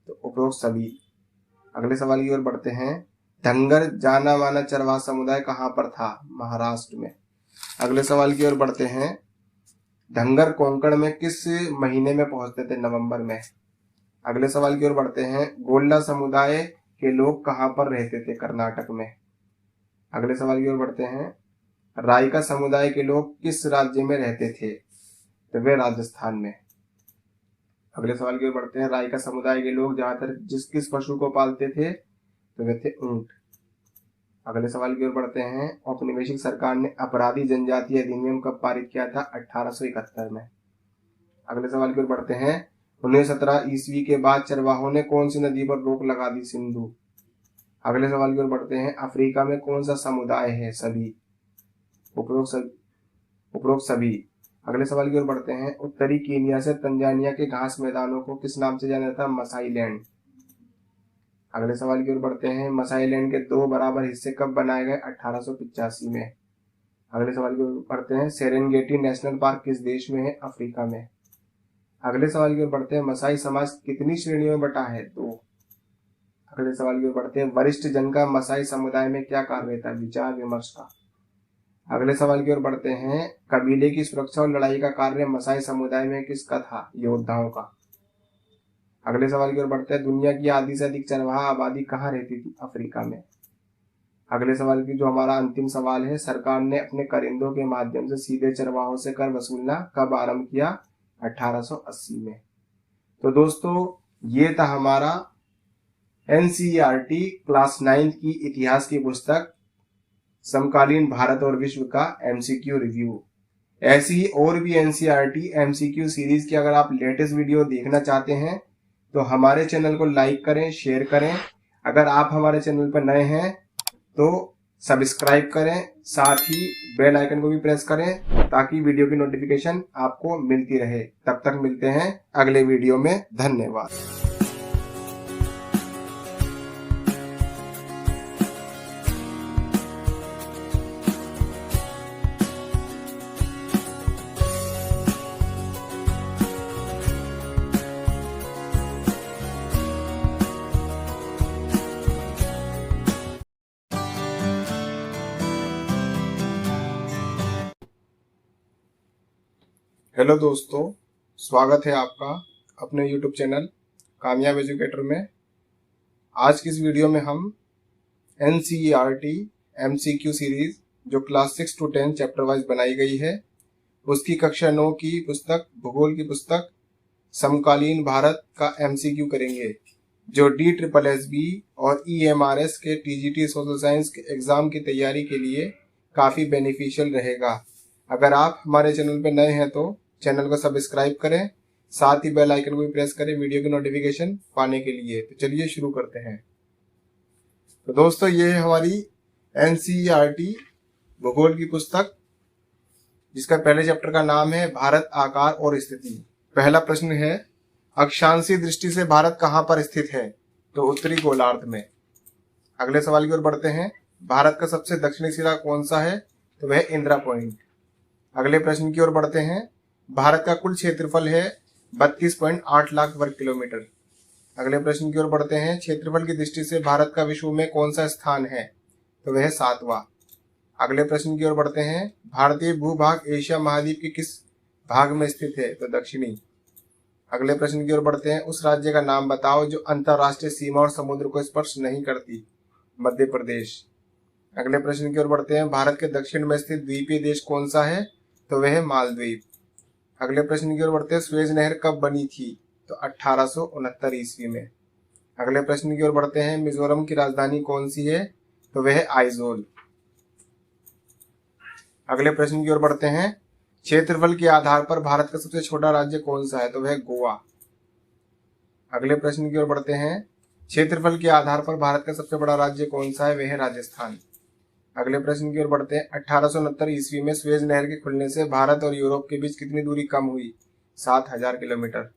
तो उपरोक्त सभी। अगले सवाल की ओर बढ़ते हैं, धंगर जाना माना चरवाहा समुदाय कहाँ पर था? महाराष्ट्र में। अगले सवाल की ओर बढ़ते हैं, धंगर कोंकण में किस महीने में पहुंचते थे? नवंबर में। अगले सवाल की ओर बढ़ते हैं, गोल्डा समुदाय के लोग कहाँ पर रहते थे? कर्नाटक में। अगले सवाल की ओर बढ़ते हैं, रायका समुदाय के लोग किस राज्य में रहते थे? तो वे राजस्थान में। अगले सवाल की ओर बढ़ते हैं, रायका समुदाय के लोग ज्यादातर किस पशु को पालते थे? तो वे थे ऊंट। अगले सवाल की ओर बढ़ते हैं, औपनिवेशिक सरकार ने अपराधी जनजातीय अधिनियम कब पारित किया था? 1871 में। अगले सवाल की ओर बढ़ते हैं, 1917 ईस्वी के बाद चरवाहों ने कौन सी नदी पर रोक लगा दी? सिंधु। अगले सवाल की ओर बढ़ते हैं, अफ्रीका में कौन सा समुदाय है? सभी। उपरोक्त सभी। अगले सवाल की ओर बढ़ते हैं, उत्तरी कीनिया से तंजानिया के घास मैदानों को किस नाम से जाना जाता है? मसाई लैंड। अगले सवाल की ओर बढ़ते हैं, मसाई लैंड के 2 बराबर हिस्से कब बनाए गए? 1885 में। अगले सवाल की ओर बढ़ते हैं, सेरेंगेटी नेशनल पार्क किस देश में है? अफ्रीका में। अगले सवाल की ओर बढ़ते हैं, मसाई समाज कितनी श्रेणियों में बटा है? 2। अगले सवाल की ओर बढ़ते हैं, वरिष्ठ जन का मसाई समुदाय में क्या कार्य रहता है? विचार विमर्श का। अगले सवाल की ओर बढ़ते हैं, कबीले की सुरक्षा और लड़ाई का कार्य मसाई समुदाय में किसका था? योद्धाओं का। अगले सवाल की ओर बढ़ते हैं, दुनिया की आधी से अधिक चरवाहा आबादी कहाँ रहती थी? अफ्रीका में। अगले सवाल की जो हमारा अंतिम सवाल है, सरकार ने अपने करिंदों के माध्यम से सीधे चरवाहों से कर वसूलना कब आरंभ किया? 1880 में। तो दोस्तों ये था हमारा एनसीईआरटी क्लास 9 की इतिहास की पुस्तक समकालीन भारत और विश्व का एमसीक्यू रिव्यू। ऐसी ही और भी एनसीईआरटी एमसीक्यू सीरीज की अगर आप लेटेस्ट वीडियो देखना चाहते हैं तो हमारे चैनल को लाइक करें, शेयर करें। अगर आप हमारे चैनल पर नए हैं तो सब्सक्राइब करें, साथ ही बेल आइकन को भी प्रेस करें ताकि वीडियो की नोटिफिकेशन आपको मिलती रहे। तब तक मिलते हैं अगले वीडियो में। धन्यवाद। हेलो दोस्तों, स्वागत है आपका अपने YouTube चैनल कामयाब एजुकेटर में। आज की इस वीडियो में हम एनसीईआरटी एमसीक्यू सीरीज जो क्लास 6 to 10 चैप्टर वाइज बनाई गई है उसकी कक्षा 9 की पुस्तक, भूगोल की पुस्तक समकालीन भारत का MCQ करेंगे, जो DSSB और EMRS के TGT सोशल साइंस के एग्जाम की तैयारी के लिए काफ़ी बेनिफिशियल रहेगा। अगर आप हमारे चैनल पर नए हैं तो चैनल को सब्सक्राइब करें, साथ ही बेल आइकन को भी प्रेस करें वीडियो की नोटिफिकेशन पाने के लिए। तो चलिए शुरू करते हैं। तो दोस्तों, ये है हमारी NCERT भूगोल की पुस्तक, जिसका पहले चैप्टर का नाम है भारत आकार और स्थिति। पहला प्रश्न है, अक्षांशीय दृष्टि से भारत कहाँ पर स्थित है? तो उत्तरी गोलार्ध में। अगले सवाल की ओर बढ़ते हैं, भारत का सबसे दक्षिणी सिरा कौन सा है? तो वह इंदिरा पॉइंट। अगले प्रश्न की ओर बढ़ते हैं, भारत का कुल क्षेत्रफल है 32.8 लाख वर्ग किलोमीटर। अगले प्रश्न की ओर बढ़ते हैं, क्षेत्रफल की दृष्टि से भारत का विश्व में कौन सा स्थान है? तो वह 7वां। अगले प्रश्न की ओर बढ़ते हैं, भारतीय भूभाग एशिया महाद्वीप के किस भाग में स्थित है? तो दक्षिणी। अगले प्रश्न की ओर बढ़ते हैं, उस राज्य का नाम बताओ जो अंतरराष्ट्रीय सीमा और समुद्र को स्पर्श नहीं करती। मध्य प्रदेश। अगले प्रश्न की ओर बढ़ते हैं, भारत के दक्षिण में स्थित द्वीपीय देश कौन सा है? तो वह है मालदीव। अगले प्रश्न की ओर बढ़ते हैं, सुएज नहर कब बनी थी? तो 1869 ईस्वी में। अगले प्रश्न की ओर बढ़ते हैं, मिजोरम की राजधानी कौन सी है? तो वह है आइजोल। अगले प्रश्न की ओर बढ़ते हैं, क्षेत्रफल के आधार पर भारत का सबसे छोटा राज्य कौन सा है? तो वह गोवा। अगले प्रश्न की ओर बढ़ते हैं, क्षेत्रफल के आधार पर भारत का सबसे बड़ा राज्य कौन सा है? वह है राजस्थान। अगले प्रश्न की ओर बढ़ते हैं, 1869 ईस्वी में सुएज नहर के खुलने से भारत और यूरोप के बीच कितनी दूरी कम हुई? 7000 किलोमीटर।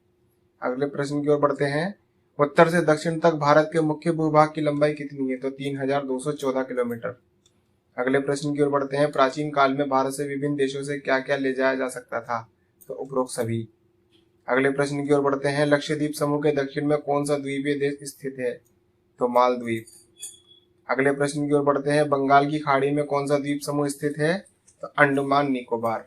अगले प्रश्न की ओर बढ़ते हैं, उत्तर से दक्षिण तक भारत के मुख्य भूभाग की लंबाई कितनी है? तो 3214 किलोमीटर। अगले प्रश्न की ओर बढ़ते हैं, प्राचीन काल में भारत से विभिन्न देशों से क्या क्या ले जाया जा सकता था? तो उपरोक्त सभी। अगले प्रश्न की ओर बढ़ते हैं, लक्षद्वीप समूह के दक्षिण में कौन सा द्वीपीय देश स्थित है? तो मालदीव। अगले प्रश्न की ओर बढ़ते हैं, बंगाल की खाड़ी में कौन सा द्वीप समूह स्थित है? तो अंडमान निकोबार।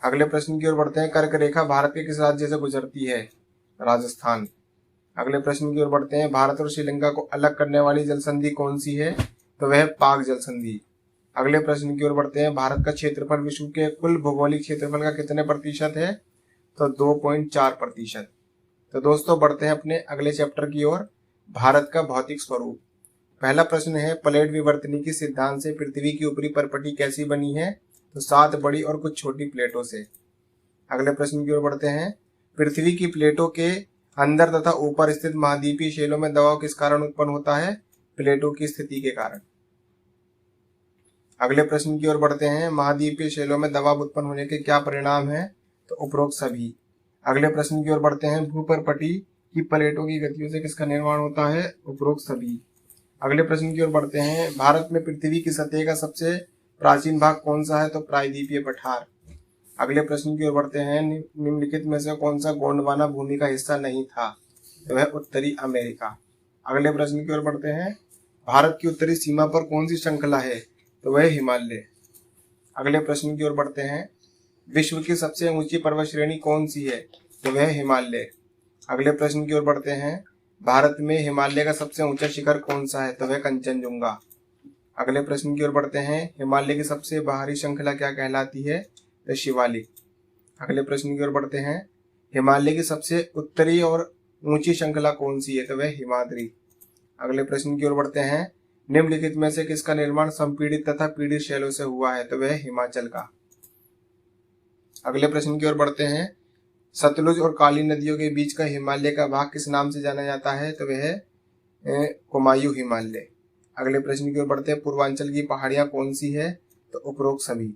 अगले प्रश्न की ओर बढ़ते हैं, कर्क रेखा भारत के किस राज्य से गुजरती है? राजस्थान। अगले प्रश्न की ओर बढ़ते हैं, भारत और श्रीलंका को अलग करने वाली जल संधि कौन सी है? तो वह पाक जल संधि। अगले प्रश्न की ओर बढ़ते हैं, भारत का क्षेत्रफल विश्व के कुल भौगोलिक क्षेत्रफल का कितने प्रतिशत है? तो 2.4%। तो दोस्तों, बढ़ते हैं अपने अगले चैप्टर की ओर, भारत का भौतिक स्वरूप। पहला प्रश्न है, प्लेट विवर्तनी के सिद्धांत से पृथ्वी की ऊपरी परपटी कैसी बनी है? तो 7 बड़ी और कुछ छोटी प्लेटों से। अगले प्रश्न की ओर बढ़ते हैं, पृथ्वी की प्लेटों के अंदर तथा ऊपर स्थित महाद्वीपीय शैलों में दबाव किस कारण उत्पन्न होता है? प्लेटों की स्थिति के कारण। अगले प्रश्न की ओर बढ़ते हैं, महाद्वीपीय शैलों में दबाव उत्पन्न होने के क्या परिणाम हैं? तो उपरोक्त सभी। अगले प्रश्न की ओर बढ़ते हैं, भूपरपटी की प्लेटों की गतियों से किसका निर्माण होता है? उपरोक्त सभी। अगले प्रश्न की ओर बढ़ते हैं, भारत में पृथ्वी की सतह का सबसे प्राचीन भाग कौन सा है? तो प्रायद्वीपीय पठार। अगले प्रश्न की ओर बढ़ते हैं, निम्नलिखित में से कौन सा गोंडवाना भूमि का हिस्सा नहीं था? तो वह उत्तरी अमेरिका। अगले प्रश्न की ओर बढ़ते हैं, भारत की उत्तरी सीमा पर कौन सी श्रृंखला है? तो वह हिमालय। अगले प्रश्न की ओर बढ़ते हैं, विश्व की सबसे ऊंची पर्वत श्रेणी कौन सी है? तो वह हिमालय। अगले प्रश्न की ओर बढ़ते हैं, भारत में हिमालय का सबसे ऊंचा शिखर कौन सा है? तो वह कंचनजुंगा। अगले प्रश्न की ओर बढ़ते हैं, हिमालय की सबसे बाहरी श्रृंखला क्या कहलाती है? तो शिवालिक। अगले प्रश्न की ओर बढ़ते हैं, हिमालय की सबसे उत्तरी और ऊंची श्रृंखला कौन सी है? तो वह हिमाद्री। अगले प्रश्न की ओर बढ़ते हैं, निम्नलिखित में से किसका निर्माण संपीड़ित तथा पीड़ित शैलों से हुआ है? तो वह हिमाचल का। अगले प्रश्न की ओर बढ़ते हैं, सतलुज और काली नदियों के बीच का हिमालय का भाग किस नाम से जाना जाता है? तो वह कुमायूं हिमालय। अगले प्रश्न की ओर बढ़ते हैं, पूर्वांचल की पहाड़ियां कौन सी है? तो उपरोक्त सभी।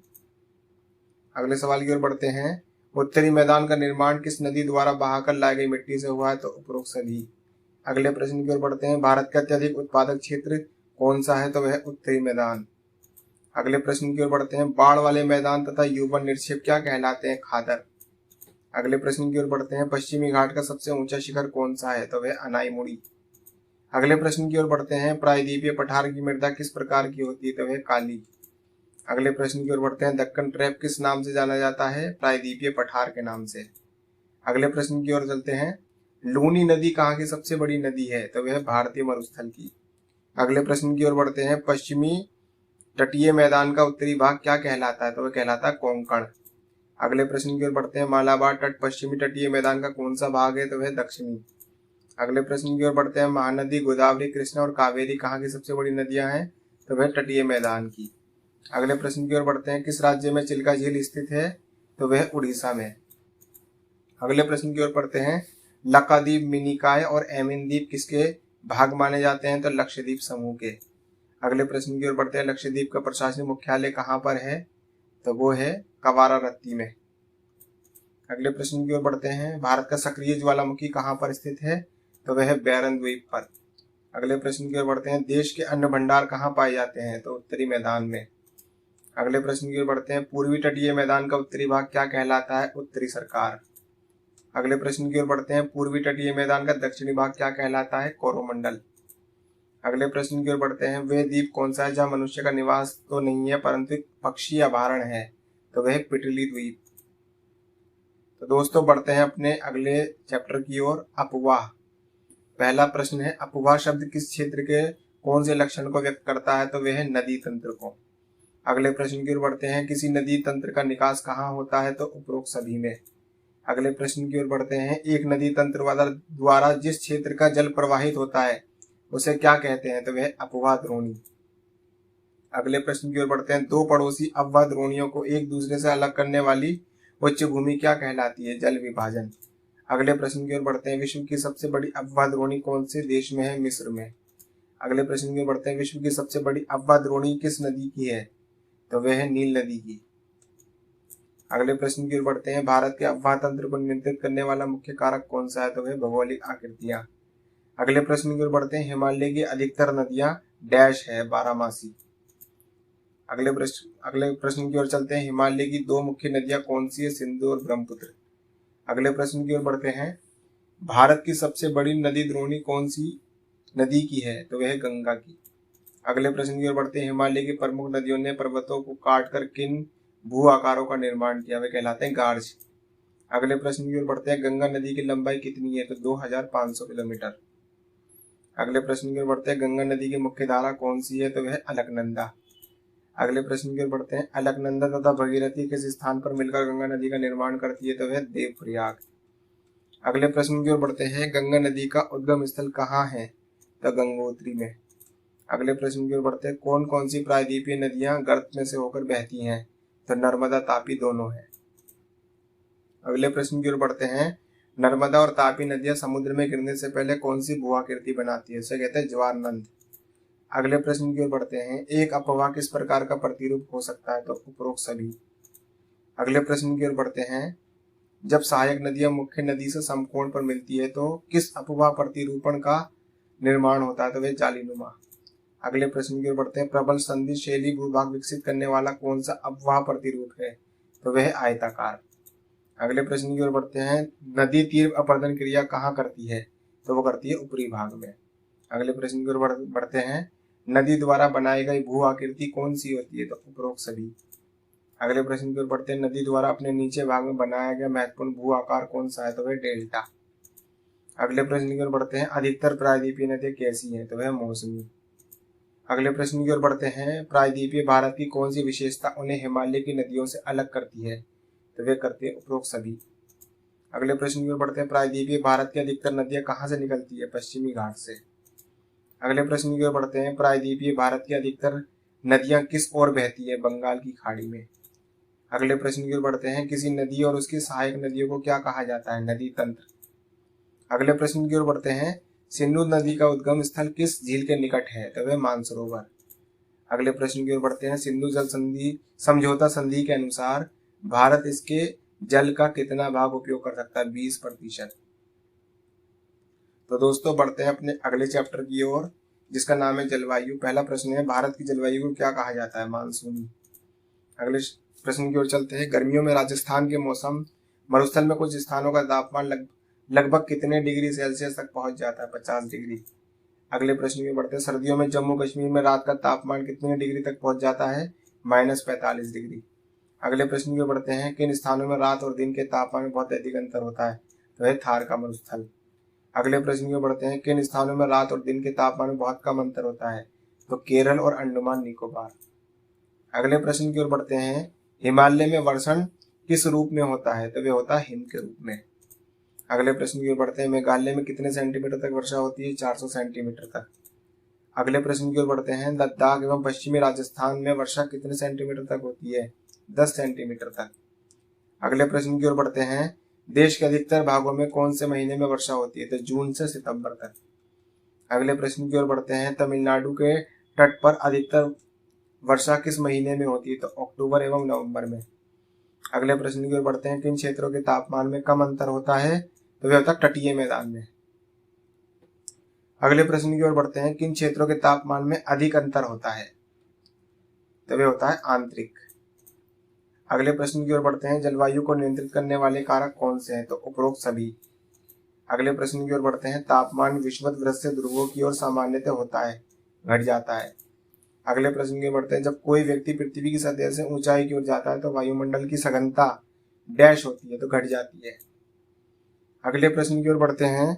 अगले सवाल की ओर बढ़ते हैं, उत्तरी मैदान का निर्माण किस नदी द्वारा बहाकर लाई गई मिट्टी से हुआ है? तो उपरोक्त सभी। अगले प्रश्न की ओर बढ़ते हैं, भारत का अत्यधिक उत्पादक क्षेत्र कौन सा है? तो वह उत्तरी मैदान। अगले प्रश्न की ओर बढ़ते हैं, बाढ़ वाले मैदान तथा युवन निक्षेप क्या कहलाते हैं? खादर। अगले प्रश्न की ओर बढ़ते हैं, पश्चिमी घाट का सबसे ऊंचा शिखर कौन सा है? तो वह अनाईमुड़ी। अगले प्रश्न की ओर बढ़ते हैं, प्रायद्वीपीय पठार की मृदा किस प्रकार की होती है? तो वह काली। अगले प्रश्न की ओर बढ़ते हैं, दक्कन ट्रैप किस नाम से जाना जाता है? प्रायद्वीपीय पठार के नाम से। अगले प्रश्न की ओर चलते हैं, लूनी नदी कहाँ की सबसे बड़ी नदी है? तो वह भारतीय मरुस्थल की। अगले प्रश्न की ओर बढ़ते हैं, पश्चिमी तटीय मैदान का उत्तरी भाग क्या कहलाता है? तो वह कहलाता है कोंकण। अगले प्रश्न की ओर बढ़ते हैं। मालाबार तट पश्चिमी तटीय मैदान का कौन सा भाग है? तो वह दक्षिणी। अगले प्रश्न की ओर बढ़ते हैं। महानदी गोदावरी, कृष्णा और कावेरी कहाँ की सबसे बड़ी नदियां हैं? तो वह तटीय मैदान की। अगले प्रश्न की ओर बढ़ते हैं। किस राज्य में चिल्का झील स्थित है? तो वह उड़ीसा में। अगले प्रश्न की ओर पढ़ते हैं। लक्षद्वीप, मिनिकॉय और एमिन द्वीप किसके भाग माने जाते हैं? तो लक्षद्वीप समूह के। अगले प्रश्न की ओर बढ़ते हैं। लक्षद्वीप का प्रशासनिक मुख्यालय कहाँ पर है? तो वो है कवारात्ती में। अगले प्रश्न की ओर बढ़ते हैं। भारत का सक्रिय ज्वालामुखी कहाँ पर स्थित है? तो वह है बैरन द्वीप पर। अगले प्रश्न की ओर बढ़ते हैं। देश के अन्न भंडार कहाँ पाए जाते हैं? तो उत्तरी मैदान में। अगले प्रश्न की ओर बढ़ते हैं। पूर्वी तटीय मैदान का उत्तरी भाग क्या कहलाता है? उत्तरी सरकार। अगले प्रश्न की ओर बढ़ते हैं। पूर्वी तटीय मैदान का दक्षिणी भाग क्या कहलाता है? कोरोमंडल। अगले प्रश्न की ओर बढ़ते हैं। वह द्वीप कौन सा है जहाँ मनुष्य का निवास तो नहीं है परंतु पक्षी अभयारण्य है? तो वह पिटली द्वीप। तो दोस्तों बढ़ते हैं अपने अगले चैप्टर की ओर। अपवाह। पहला प्रश्न है। अपवाह शब्द किस क्षेत्र के कौन से लक्षण को व्यक्त करता है? तो वह है नदी तंत्र को। अगले प्रश्न की ओर बढ़ते हैं। किसी नदी तंत्र का निकास कहाँ होता है? तो उपरोक्त सभी में। अगले प्रश्न की ओर बढ़ते हैं। एक नदी तंत्र द्वारा जिस क्षेत्र का जल प्रवाहित होता है उसे क्या कहते हैं? तो वह अपवाह द्रोणी। अगले प्रश्न की ओर बढ़ते हैं। दो पड़ोसी अपवाह द्रोणियों को एक दूसरे से अलग करने वाली उच्च भूमि क्या कहलाती है? जल विभाजन। अगले प्रश्न की ओर बढ़ते हैं। विश्व की सबसे बड़ी अपवाह द्रोणी कौन से देश में है? मिस्र में। अगले प्रश्न की ओर बढ़ते हैं। विश्व की सबसे बड़ी अपवाह द्रोणी किस नदी की है? तो वह है नील नदी की। अगले प्रश्न की ओर बढ़ते हैं। भारत के अपवाह तंत्र को नियंत्रित करने वाला मुख्य कारक कौन सा है? तो वह भौगोलिक आकृतियां। अगले प्रश्न की ओर बढ़ते हैं। हिमालय की अधिकतर नदियां डैश है? बारहमासी। अगले प्रश्न की ओर चलते हैं। हिमालय की दो मुख्य नदियां कौन सी है? सिंधु और ब्रह्मपुत्र। अगले प्रश्न की ओर बढ़ते हैं। भारत की सबसे बड़ी नदी द्रोणी कौन सी नदी की है? तो वह गंगा की। अगले प्रश्न की ओर बढ़ते हैं। हिमालय की प्रमुख नदियों ने पर्वतों को काटकर किन भू आकारों का निर्माण किया? वे कहलाते हैं गार्ज। अगले प्रश्न की ओर बढ़ते हैं। गंगा नदी की लंबाई कितनी है? तो 2500 किलोमीटर। अगले प्रश्न की ओर बढ़ते हैं। गंगा नदी की मुख्य धारा कौन सी है? तो वह अलकनंदा। अगले प्रश्न की ओर बढ़ते हैं। अलकनंदा तथा भगीरथी किस स्थान पर मिलकर गंगा नदी का निर्माण करती है? तो वह देवप्रयाग। अगले प्रश्न की ओर बढ़ते हैं। गंगा नदी का उद्गम स्थल कहाँ है? तो गंगोत्री में। अगले प्रश्न की ओर बढ़ते हैं। कौन कौन सी प्रायद्वीपीय नदियां गर्त में से होकर बहती हैं? तो नर्मदा, तापी दोनों है। अगले प्रश्न की ओर बढ़ते हैं। नर्मदा और तापी नदियां समुद्र में गिरने से पहले कौन सी भू-आकृति बनाती है? इसे कहते हैं ज्वारनंद। अगले प्रश्न की ओर बढ़ते हैं। एक अपवाह किस प्रकार का प्रतिरूप हो सकता है? तो उपरोक्त सभी। अगले प्रश्न की ओर बढ़ते हैं। जब सहायक नदियां मुख्य नदी से समकोण पर मिलती है तो किस अपवाह प्रतिरूपण का निर्माण होता है? तो वह जालीनुमा। अगले प्रश्न की ओर बढ़ते हैं। प्रबल संधि शैली भूभाग विकसित करने वाला कौन सा अपवाह प्रतिरूप है? तो वह आयताकार। अगले प्रश्न की ओर बढ़ते हैं। नदी तीर अपरदन क्रिया कहाँ करती है? तो वो करती है ऊपरी भाग में। अगले प्रश्न की ओर बढ़ते हैं। नदी द्वारा बनाई गई भू आकृति कौन सी होती है? तो उपरोक्त सभी। अगले प्रश्न की ओर बढ़ते हैं। नदी द्वारा अपने नीचे भाग में बनाया गया महत्वपूर्ण भू आकार कौन सा है? तो वह डेल्टा। अगले प्रश्न की ओर बढ़ते हैं। अधिकतर प्रायद्वीपीय नदियां कैसी हैं? तो वह मौसमी। अगले प्रश्न की ओर बढ़ते हैं। प्रायद्वीपीय भारत की कौन सी विशेषता उन्हें हिमालय की नदियों से अलग करती है? तो वे करती है उपरोक्त सभी। अगले प्रश्न की ओर बढ़ते हैं। प्रायद्वीपीय भारत की अधिकतर नदियां कहाँ से निकलती है? पश्चिमी घाट से। अगले प्रश्न की ओर बढ़ते हैं। प्रायद्वीपीय भारत की अधिकतर नदियां किस ओर बहती है? बंगाल की खाड़ी में। अगले प्रश्न की ओर बढ़ते हैं। किसी नदी और उसकी सहायक नदियों को क्या कहा जाता है? नदी तंत्र। अगले प्रश्न की ओर बढ़ते हैं। सिंधु नदी का उद्गम स्थल किस झील के निकट है? तो वह मानसरोवर। अगले प्रश्न की ओर बढ़ते हैं। सिंधु जल संधि समझौता संधि के अनुसार भारत इसके जल का कितना भाग उपयोग कर सकता है? 20%। तो दोस्तों बढ़ते हैं अपने अगले चैप्टर की ओर जिसका नाम है जलवायु। पहला प्रश्न है। भारत की जलवायु को क्या कहा जाता है? मानसूनी। अगले प्रश्न की ओर चलते हैं। गर्मियों में राजस्थान के मौसम मरुस्थल में कुछ स्थानों का तापमान लगभग कितने डिग्री सेल्सियस तक पहुंच जाता है? 50 डिग्री। अगले प्रश्न में बढ़ते हैं। सर्दियों में जम्मू कश्मीर में रात का तापमान कितने डिग्री तक पहुंच जाता है? -45 डिग्री। अगले प्रश्न में बढ़ते हैं। किन स्थानों में रात और दिन के तापमान में बहुत अधिक अंतर होता है? तो है थार का मरुस्थल। अगले प्रश्न में बढ़ते हैं। किन स्थानों में रात और दिन के तापमान में बहुत कम अंतर होता है? तो केरल और अंडमान निकोबार। अगले प्रश्न की ओर बढ़ते हैं। हिमालय में वर्षण किस रूप में होता है? तो वे होता है हिम के रूप में। अगले प्रश्न की ओर बढ़ते हैं। मेघालय में कितने सेंटीमीटर तक वर्षा होती है? 400 सेंटीमीटर तक। अगले प्रश्न की ओर बढ़ते हैं। लद्दाख एवं पश्चिमी राजस्थान में वर्षा कितने सेंटीमीटर तक होती है? 10 सेंटीमीटर तक। अगले प्रश्न की ओर बढ़ते हैं। देश के अधिकतर भागों में कौन से महीने में वर्षा होती है? तो जून से सितंबर तक। अगले प्रश्न की ओर बढ़ते हैं। तमिलनाडु के तट पर अधिकतर वर्षा किस महीने में होती है? तो अक्टूबर एवं नवंबर में। अगले प्रश्न की ओर बढ़ते हैं। किन क्षेत्रों के तापमान में कम अंतर होता है? तो वे होता है तटीय मैदान में। अगले प्रश्न की ओर बढ़ते हैं। किन क्षेत्रों के तापमान में अधिक अंतर होता है? तो वे होता है आंतरिक। अगले प्रश्न की ओर बढ़ते हैं। जलवायु को नियंत्रित करने वाले कारक कौन से हैं? तो उपरोक्त सभी। अगले प्रश्न की ओर बढ़ते हैं। तापमान विषुवत वृत्त से ध्रुवों की ओर सामान्यतः होता है, घट जाता है। अगले प्रश्न की ओर बढ़ते हैं। जब कोई व्यक्ति पृथ्वी की सतह से ऊंचाई की ओर जाता है तो वायुमंडल की सघनता डैश होती है, तो घट जाती है। अगले प्रश्न की ओर बढ़ते हैं।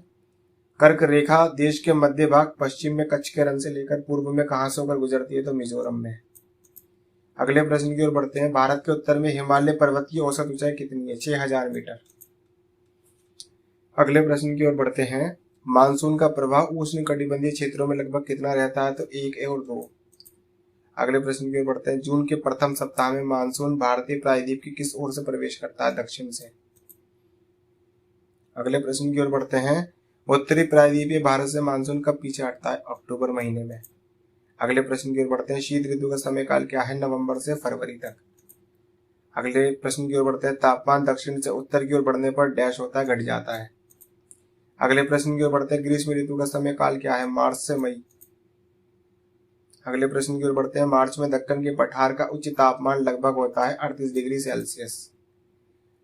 कर्क रेखा देश के मध्य भाग पश्चिम में कच्छ के रण से लेकर पूर्व में कहां से होकर गुजरती है? तो मिजोरम में। अगले प्रश्न की ओर बढ़ते हैं। भारत के उत्तर में हिमालय पर्वत की औसत ऊंचाई कितनी है? 6000 मीटर। अगले प्रश्न की ओर बढ़ते हैं। मानसून का प्रभाव उष्णकटिबंधीय क्षेत्रों में लगभग कितना रहता है? तो 1 और 2। अगले प्रश्न की ओर बढ़ते हैं। जून के प्रथम सप्ताह में मानसून भारतीय प्रायद्वीप की किस ओर से प्रवेश करता है? दक्षिण से। अगले प्रश्न की ओर बढ़ते हैं। उत्तरी प्रायद्वीपीय भारत से मानसून कब पीछे हटता है? अक्टूबर महीने में। अगले प्रश्न की ओर बढ़ते हैं। शीत ऋतु का समय काल क्या है? नवंबर से फरवरी तक। अगले प्रश्न की ओर बढ़ते हैं। तापमान दक्षिण से उत्तर की ओर बढ़ने पर डैश होता है, घट जाता है। अगले प्रश्न की ओर बढ़ते हैं। ग्रीष्म ऋतु का समय काल क्या है? मार्च से मई। अगले प्रश्न की ओर बढ़ते हैं। मार्च में दक्कन के पठार का उच्च तापमान लगभग होता है 38 डिग्री सेल्सियस।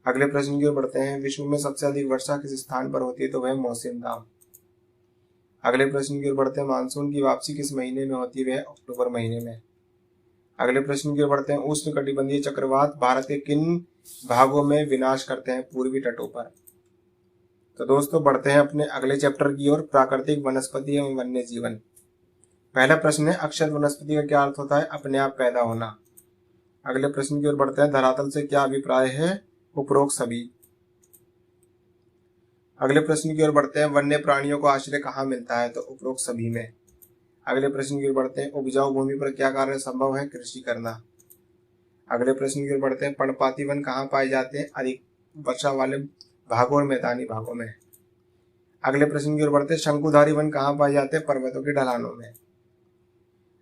अगले प्रश्न की ओर बढ़ते हैं। विश्व में सबसे अधिक वर्षा किस स्थान पर होती है? तो वह मौसिनराम। अगले प्रश्न की ओर बढ़ते हैं। मानसून की वापसी किस महीने में होती है? वह अक्टूबर महीने में। अगले प्रश्न की ओर बढ़ते हैं। उष्णकटिबंधीय चक्रवात भारत के किन भागों में विनाश करते हैं? पूर्वी तटों पर। तो दोस्तों बढ़ते हैं अपने अगले चैप्टर की ओर, प्राकृतिक वनस्पति एवं वन्य जीवन। पहला प्रश्न है। अक्षर वनस्पति का क्या अर्थ होता है? अपने आप पैदा होना। अगले प्रश्न की ओर बढ़ते हैं। धरातल से क्या अभिप्राय है? उपरोक्त सभी। अगले प्रश्न की ओर बढ़ते हैं। वन्य प्राणियों को आश्रय कहाँ मिलता है? तो उपरोक्त सभी में। अगले प्रश्न की ओर बढ़ते हैं। उपजाऊ भूमि पर क्या कार्य संभव है? कृषि करना। अगले प्रश्न की ओर बढ़ते हैं। पर्णपाती वन कहाँ पाए जाते हैं? अधिक वर्षा वाले भागों और मैदानी भागों में। अगले प्रश्न की ओर बढ़ते हैं। शंकुधारी वन कहाँ पाए जाते हैं? पर्वतों के ढलानों में।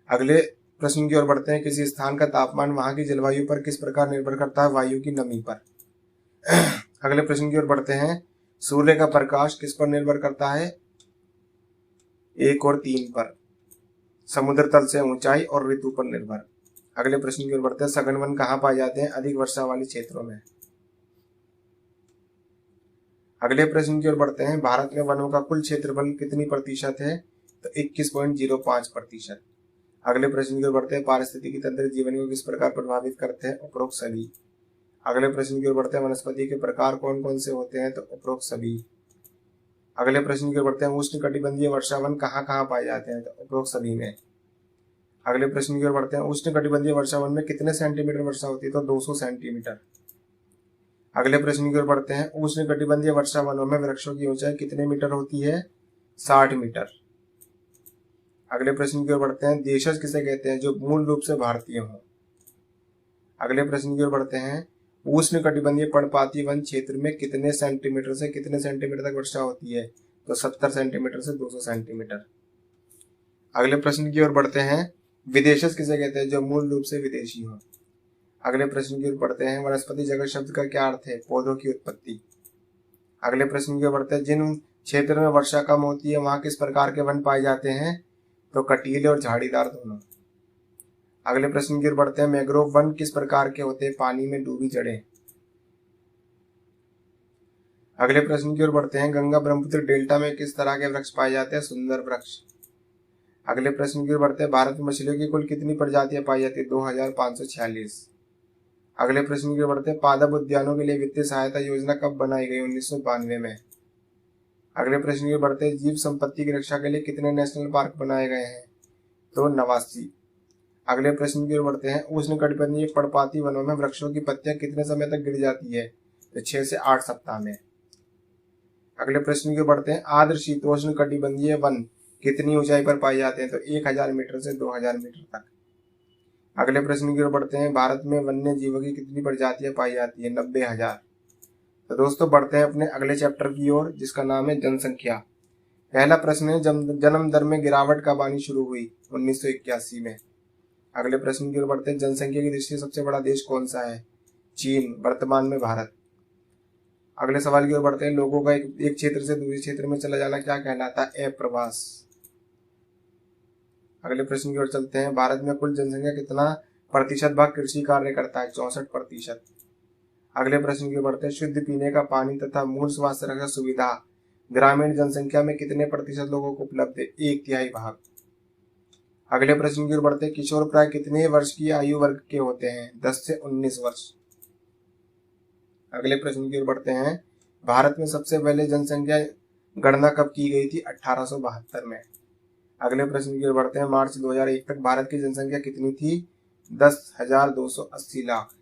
अगले प्रश्न की ओर बढ़ते हैं। किसी स्थान का तापमान वहां की जलवायु पर किस प्रकार निर्भर करता है? वायु की नमी पर। अगले प्रश्न की ओर बढ़ते हैं। सूर्य का प्रकाश किस पर निर्भर करता है? 1 और 3 पर। समुद्र तल से ऊंचाई और ऋतु पर निर्भर। अगले प्रश्न की ओर बढ़ते हैं। सघन वन कहाँ पाए जाते हैं? अधिक वर्षा वाले क्षेत्रों में। अगले प्रश्न की ओर बढ़ते हैं। भारत में वनों का कुल क्षेत्रफल कितनी प्रतिशत है? तो 21.05%। अगले प्रश्न की ओर बढ़ते हैं। पारिस्थितिकी तंत्र जीवन को किस प्रकार प्रभावित करते हैं? उपरोक्त सभी। अगले प्रश्न की ओर बढ़ते हैं। वनस्पति के प्रकार कौन कौन से होते हैं? तो उपरोक्त सभी। अगले प्रश्न की ओर बढ़ते हैं। उष्णकटिबंधीय वर्षावन कहाँ कहाँ पाए जाते हैं? तो उपरोक्त सभी में। अगले प्रश्न की ओर बढ़ते हैं। उष्णकटिबंधीय वर्षावन में कितने सेंटीमीटर वर्षा होती है? तो 200 सेंटीमीटर। अगले प्रश्न की ओर बढ़ते हैं। उष्णकटिबंधीय वर्षावनों में वृक्षों की ऊंचाई कितने मीटर होती है? 60 मीटर। अगले प्रश्न की ओर बढ़ते हैं। देशज किसे कहते हैं? जो मूल रूप से भारतीय हो। अगले प्रश्न की ओर बढ़ते हैं। उष्णकटिबंधीय पर्णपाती वन क्षेत्र में कितने सेंटीमीटर से कितने सेंटीमीटर तक वर्षा होती है? तो 70 सेंटीमीटर से 200 सेंटीमीटर। अगले प्रश्न की ओर बढ़ते हैं। विदेशज किसे कहते हैं? जो मूल रूप से विदेशी हो। अगले प्रश्न की ओर बढ़ते हैं। वनस्पति जगत शब्द का क्या अर्थ है? पौधों की उत्पत्ति। अगले प्रश्न की ओर बढ़ते हैं। जिन क्षेत्र में वर्षा कम होती है वहां किस प्रकार के वन पाए जाते हैं? तो कटीले और झाड़ीदार दोनों। अगले प्रश्न की ओर बढ़ते हैं। मैंग्रोव वन किस प्रकार के होते हैं? पानी में डूबी जड़ें। अगले प्रश्न की ओर बढ़ते हैं। गंगा ब्रह्मपुत्र डेल्टा में किस तरह के वृक्ष पाए जाते हैं? सुंदर वृक्ष। अगले प्रश्न की ओर बढ़ते हैं। भारत में मछलियों की कुल कितनी प्रजातियां पाई जाती है? 2546। अगले प्रश्न की ओर बढ़ते हैं। पादप उद्यानों के लिए वित्तीय सहायता योजना कब बनाई गई? 1992 में। अगले प्रश्न की ओर बढ़ते हैं। जीव संपत्ति की रक्षा के लिए कितने नेशनल पार्क बनाए गए हैं? तो 89। अगले प्रश्न की ओर बढ़ते हैं। उष्णकटिबंधीय पर्णपाती वनों में वृक्षों की पत्तियां कितने समय तक गिर जाती है? तो 6 से 8 सप्ताह में। अगले प्रश्न की ओर बढ़ते हैं। आर्द्र शीतोष्ण कटिबंधीय वन कितनी ऊंचाई पर पाए जाते हैं? तो 1000 मीटर से 2000 मीटर तक। अगले प्रश्न की ओर बढ़ते हैं। भारत में वन्य जीवों की कितनी प्रजातियां पाई जाती है? 90,000। तो दोस्तों बढ़ते हैं अपने अगले चैप्टर की ओर, जिसका नाम है जनसंख्या। पहला प्रश्न है, जन्म दर में गिरावट कब आनी शुरू हुई? 1981 में। अगले प्रश्न की ओर बढ़ते हैं। जनसंख्या की दृष्टि से सबसे बड़ा देश कौन सा है? चीन, वर्तमान में भारत। अगले सवाल की ओर बढ़ते हैं। लोगों का एक क्षेत्र से दूसरे क्षेत्र में चला जाना क्या कहलाता है? अप्रवास। अगले प्रश्न की ओर चलते हैं। भारत में कुल जनसंख्या कितना प्रतिशत भाग कृषि कार्य करता है? 64%। अगले प्रश्न की ओर बढ़ते हैं। शुद्ध पीने का पानी तथा मूल स्वास्थ्य रक्षा सुविधा ग्रामीण जनसंख्या में कितने प्रतिशत लोगों को उपलब्ध है? 1/3 भाग। अगले प्रश्न की ओर बढ़ते हैं। किशोर प्राय कितने वर्ष की आयु वर्ग के होते हैं? 10 से 19 वर्ष। अगले प्रश्न की ओर बढ़ते हैं। भारत में सबसे पहले जनसंख्या गणना कब की गई थी? 1872 में। अगले प्रश्न की ओर बढ़ते हैं। मार्च 2001 तक भारत की जनसंख्या कितनी थी? 10,280 लाख।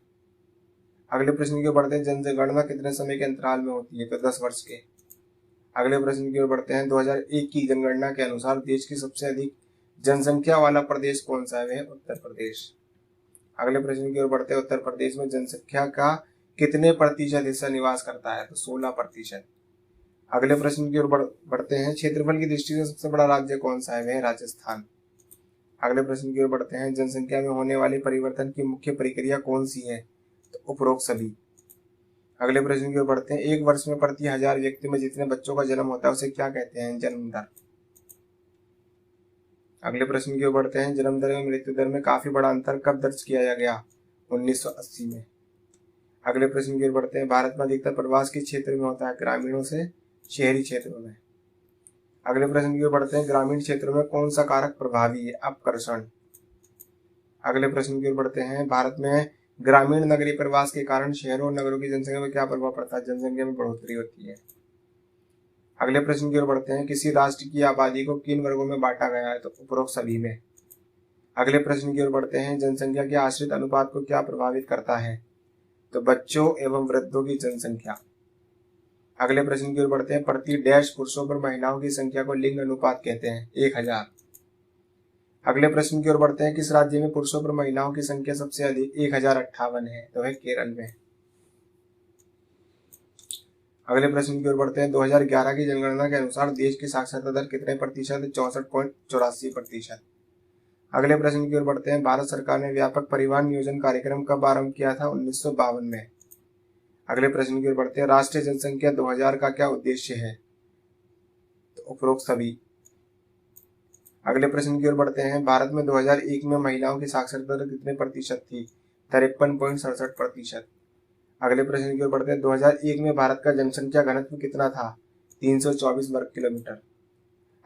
अगले प्रश्न की ओर बढ़ते हैं। जनगणना कितने समय के अंतराल में होती है? तो 10 वर्ष के। अगले प्रश्न की ओर बढ़ते हैं। 2001 की जनगणना के अनुसार देश की सबसे अधिक जनसंख्या वाला प्रदेश कौन सा है? उत्तर प्रदेश। अगले प्रश्न की ओर बढ़ते हैं। उत्तर प्रदेश में जनसंख्या का कितने प्रतिशत हिस्सा निवास करता है? तो 16%। अगले प्रश्न की ओर बढ़ते हैं। क्षेत्रफल की दृष्टि से सबसे बड़ा राज्य कौन सा है? वह राजस्थान। अगले प्रश्न की ओर बढ़ते हैं। जनसंख्या में होने वाले परिवर्तन की मुख्य प्रक्रिया कौन सी है? तो उपरोक्त सभी। अगले प्रश्न की ओर बढ़ते हैं। एक वर्ष में प्रति 1000 व्यक्ति में जितने बच्चों का जन्म होता है उसे क्या कहते हैं? जन्म दर। अगले प्रश्न की ओर बढ़ते हैं। जन्म दर में मृत्यु दर में काफी बड़ा अंतर कब दर्ज किया गया? 1980 में। अगले प्रश्न की ओर बढ़ते हैं। भारत में अधिकतर प्रवास किस क्षेत्र में होता है? ग्रामीणों से शहरी क्षेत्रों में। अगले प्रश्न की ओर बढ़ते हैं। ग्रामीण क्षेत्रों में कौन सा कारक प्रभावी है? अपकर्षण। अगले प्रश्न की ओर बढ़ते हैं। भारत में ग्रामीण नगरीय प्रवास के कारण शहरों और नगरों की जनसंख्या में क्या प्रभाव पड़ता है? जनसंख्या में बढ़ोतरी होती है। अगले प्रश्न की ओर बढ़ते हैं। किसी राष्ट्र की आबादी को किन वर्गों में बांटा गया है? तो उपरोक्त सभी में। अगले प्रश्न की ओर बढ़ते हैं। जनसंख्या के आश्रित अनुपात को क्या प्रभावित करता है? तो बच्चों एवं वृद्धों की जनसंख्या। अगले प्रश्न की ओर बढ़ते हैं। प्रति डैश पुरुषों पर महिलाओं की संख्या को लिंग अनुपात कहते हैं? 1000। अगले प्रश्न की ओर बढ़ते हैं। किस राज्य में पुरुषों पर महिलाओं की संख्या सबसे अधिक 1058 है? तो है केरल में। अगले प्रश्न की ओर बढ़ते हैं। 2011 की जनगणना के अनुसार देश की साक्षरता दर कितने प्रतिशत है? 64.84%। अगले प्रश्न की ओर बढ़ते हैं। भारत सरकार ने व्यापक परिवहन नियोजन कार्यक्रम कब आरंभ किया था? 1952 में। अगले प्रश्न की ओर बढ़ते हैं। राष्ट्रीय जनसंख्या 2000 का क्या उद्देश्य है? तो उपरोक्त सभी। अगले प्रश्न की ओर बढ़ते हैं। भारत में 2001 में महिलाओं की साक्षरता दर कितने प्रतिशत थी? 53.67%। अगले प्रश्न की ओर बढ़ते हैं। 2001 में भारत का जनसंख्या घनत्व कितना था? 324 वर्ग किलोमीटर।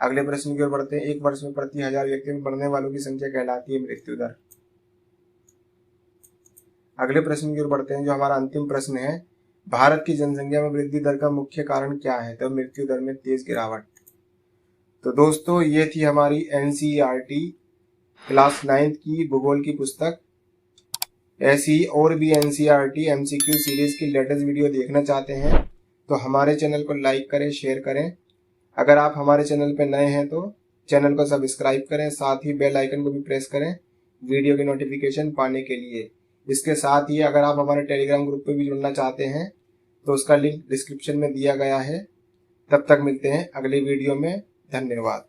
अगले प्रश्न की ओर बढ़ते हैं। एक वर्ष में प्रति 1000 व्यक्ति में मरने वालों की संख्या कहलाती है मृत्यु दर। अगले प्रश्न की ओर बढ़ते हैं। जो हमारा अंतिम प्रश्न है, भारत की जनसंख्या में वृद्धि दर का मुख्य कारण क्या है? तो मृत्यु दर में तेज गिरावट। तो दोस्तों ये थी हमारी एनसीईआरटी क्लास 9th की भूगोल की पुस्तक। ऐसी और भी एनसीईआरटी एमसीक्यू सीरीज की लेटेस्ट वीडियो देखना चाहते हैं तो हमारे चैनल को लाइक करें, शेयर करें। अगर आप हमारे चैनल पर नए हैं तो चैनल को सब्सक्राइब करें, साथ ही बेल आइकन को भी प्रेस करें वीडियो की नोटिफिकेशन पाने के लिए। इसके साथ ही अगर आप हमारे टेलीग्राम ग्रुप पे भी जुड़ना चाहते हैं तो उसका लिंक डिस्क्रिप्शन में दिया गया है। तब तक मिलते हैं अगले वीडियो में। धन्यवाद।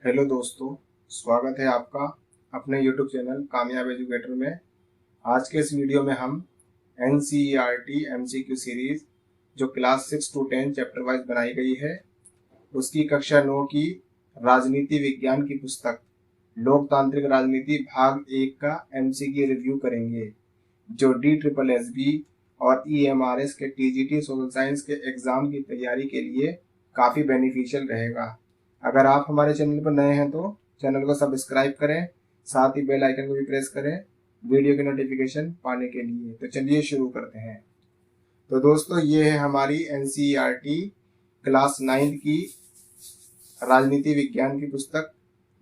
हेलो दोस्तों, स्वागत है आपका अपने YouTube चैनल कामयाब एजुकेटर में। आज के इस वीडियो में हम NCERT MCQ सीरीज जो क्लास 6 to 10 चैप्टर वाइज बनाई गई है उसकी कक्षा 9 की राजनीति विज्ञान की पुस्तक लोकतांत्रिक राजनीति भाग 1 का MCQ रिव्यू करेंगे, जो DSSB और EMRS के TGT सोशल साइंस के एग्जाम की तैयारी के लिए काफ़ी बेनिफिशियल रहेगा। अगर आप हमारे चैनल पर नए हैं तो चैनल को सब्सक्राइब करें, साथ ही बेल आइकन को भी प्रेस करें वीडियो की नोटिफिकेशन पाने के लिए। तो चलिए शुरू करते हैं। तो दोस्तों, ये है हमारी NCERT क्लास 9 की राजनीति विज्ञान की पुस्तक,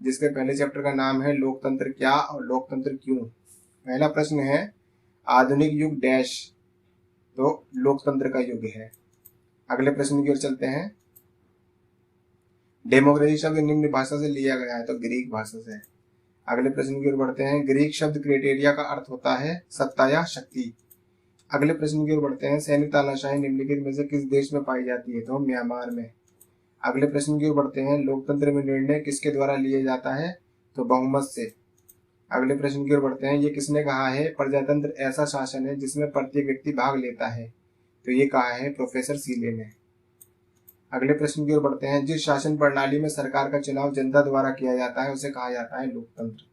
जिसके पहले चैप्टर का नाम है लोकतंत्र क्या और लोकतंत्र क्यों। पहला प्रश्न है आधुनिक युग डैश, तो लोकतंत्र का युग है। अगले प्रश्न की ओर चलते हैं। डेमोक्रेसी शब्द निम्न भाषा से लिया गया है, तो ग्रीक भाषा से। अगले प्रश्न की ओर बढ़ते हैं। ग्रीक शब्द क्राइटेरिया का अर्थ होता है सत्ता या शक्ति। अगले प्रश्न की ओर बढ़ते हैं। सैनिक तानाशाही निम्नलिखित में से किस देश में पाई जाती है, तो म्यांमार में। अगले प्रश्न की ओर बढ़ते हैं। लोकतंत्र में निर्णय किसके द्वारा लिया जाता है, तो बहुमत से। अगले प्रश्न की ओर बढ़ते हैं। ये किसने कहा है प्रजातंत्र ऐसा शासन है जिसमें प्रत्येक व्यक्ति भाग लेता है, तो ये कहा है प्रोफेसर सीले ने। अगले प्रश्न की ओर बढ़ते हैं। जिस शासन प्रणाली में सरकार का चुनाव जनता द्वारा किया जाता है उसे कहा जाता है लोकतंत्र।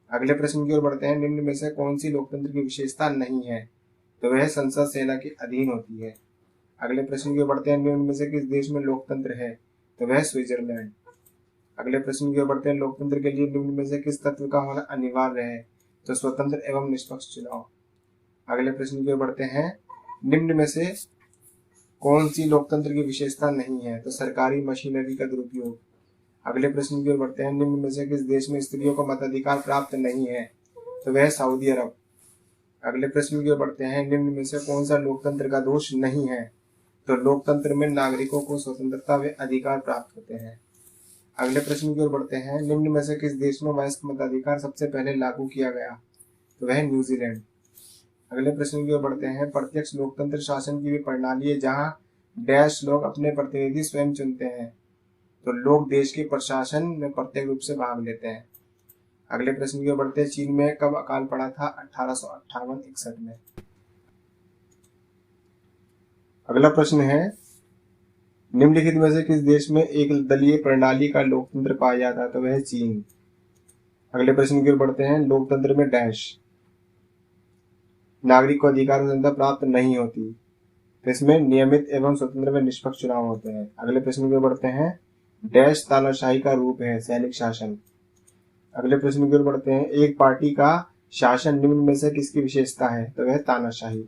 अगले प्रश्न की ओर बढ़ते हैं। निम्न में से कौन सी लोकतंत्र की विशेषता नहीं है, तो वह संसद सेना के अधीन होती है। अगले प्रश्न की ओर बढ़ते हैं। निम्न में से किस देश में लोकतंत्र है, तो वह स्विट्जरलैंड। अगले प्रश्न की ओर बढ़ते हैं। लोकतंत्र के लिए निम्न में से किस तत्व का होना अनिवार्य है, तो स्वतंत्र एवं निष्पक्ष चुनाव। अगले प्रश्न की ओर बढ़ते हैं। निम्न में से कौन सी लोकतंत्र की विशेषता नहीं है, तो सरकारी मशीनरी का दुरुपयोग। अगले प्रश्न की ओर बढ़ते हैं। निम्न में से किस देश में स्त्रियों को मताधिकार प्राप्त नहीं है, तो वह सऊदी अरब। अगले प्रश्न की ओर बढ़ते हैं। निम्न में से कौन सा लोकतंत्र का दोष नहीं है, तो लोकतंत्र में नागरिकों को स्वतंत्रता व अधिकार प्राप्त होते हैं। अगले प्रश्न की ओर बढ़ते हैं। निम्न में से किस देश में वयस्क मताधिकार सबसे पहले लागू किया गया, तो वह न्यूजीलैंड। अगले प्रश्न की ओर बढ़ते हैं। प्रत्यक्ष लोकतंत्र शासन की भी प्रणाली है जहां डैश लोग अपने प्रतिनिधि स्वयं चुनते हैं, तो लोग देश के प्रशासन में प्रत्यक्ष रूप से भाग लेते हैं। अगले प्रश्न की ओर बढ़ते हैं। चीन में कब अकाल पड़ा था, 1858-61 में। अगला प्रश्न है। निम्नलिखित में से किस देश में एक दलीय प्रणाली का लोकतंत्र पाया जाता है, तो वह चीन। अगले प्रश्न की ओर बढ़ते हैं। लोकतंत्र में डैश नागरिक को अधिकार और स्वतंत्रता प्राप्त नहीं होती, तो इसमें नियमित एवं स्वतंत्र व निष्पक्ष चुनाव होते हैं। अगले प्रश्न की ओर बढ़ते हैं। डैश तानाशाही का रूप है, सैनिक शासन। अगले प्रश्न की ओर बढ़ते हैं। एक पार्टी का शासन निम्न में से किसकी विशेषता है, तो वह तानाशाही।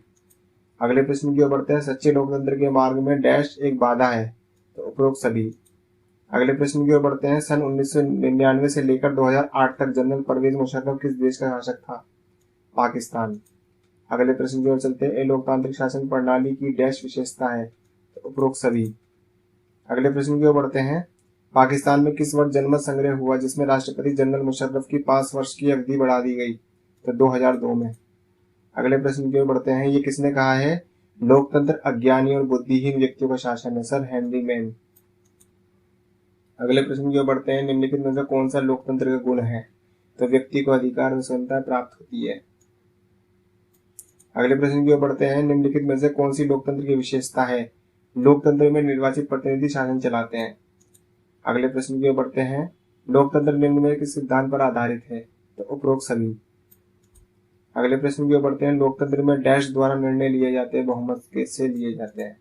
अगले प्रश्न की ओर बढ़ते हैं। सच्चे लोकतंत्र के मार्ग में डैश एक बाधा है, तो उपरोक्त सभी। अगले प्रश्न की ओर बढ़ते हैं। सन 1999 से लेकर 2008 तक जनरल परवेज मुशर्रफ किस देश का शासक था, पाकिस्तान। अगले प्रश्न की ओर चलते हैं। लोकतांत्रिक शासन प्रणाली की डैश विशेषता है, तो उपरोक्त सभी। अगले प्रश्न की ओर बढ़ते हैं। पाकिस्तान में किस वर्ष जनमत संग्रह हुआ जिसमें राष्ट्रपति जनरल मुशर्रफ की 5 वर्ष की अवधि बढ़ा दी गई, तो 2002 में। अगले प्रश्न की ओर बढ़ते हैं। ये किसने कहा है लोकतंत्र अज्ञानी और बुद्धिहीन व्यक्तियों का शासन है, सर हेनरी मैन। अगले प्रश्न की ओर बढ़ते हैं। निम्नलिखित में से कौन सा लोकतंत्र का गुण है, तो व्यक्ति को अधिकार और स्वतंत्रता प्राप्त होती है। अगले प्रश्न की ओर बढ़ते हैं। निम्नलिखित में से कौन सी लोकतंत्र की विशेषता है, लोकतंत्र में निर्वाचित प्रतिनिधि शासन चलाते हैं। अगले प्रश्न की ओर बढ़ते हैं। लोकतंत्र निम्न में किस सिद्धांत पर आधारित है, तो उपरोक्त सभी। अगले प्रश्न की ओर बढ़ते हैं। लोकतंत्र में डैश द्वारा निर्णय लिए जाते हैं, बहुमत के से लिए जाते हैं।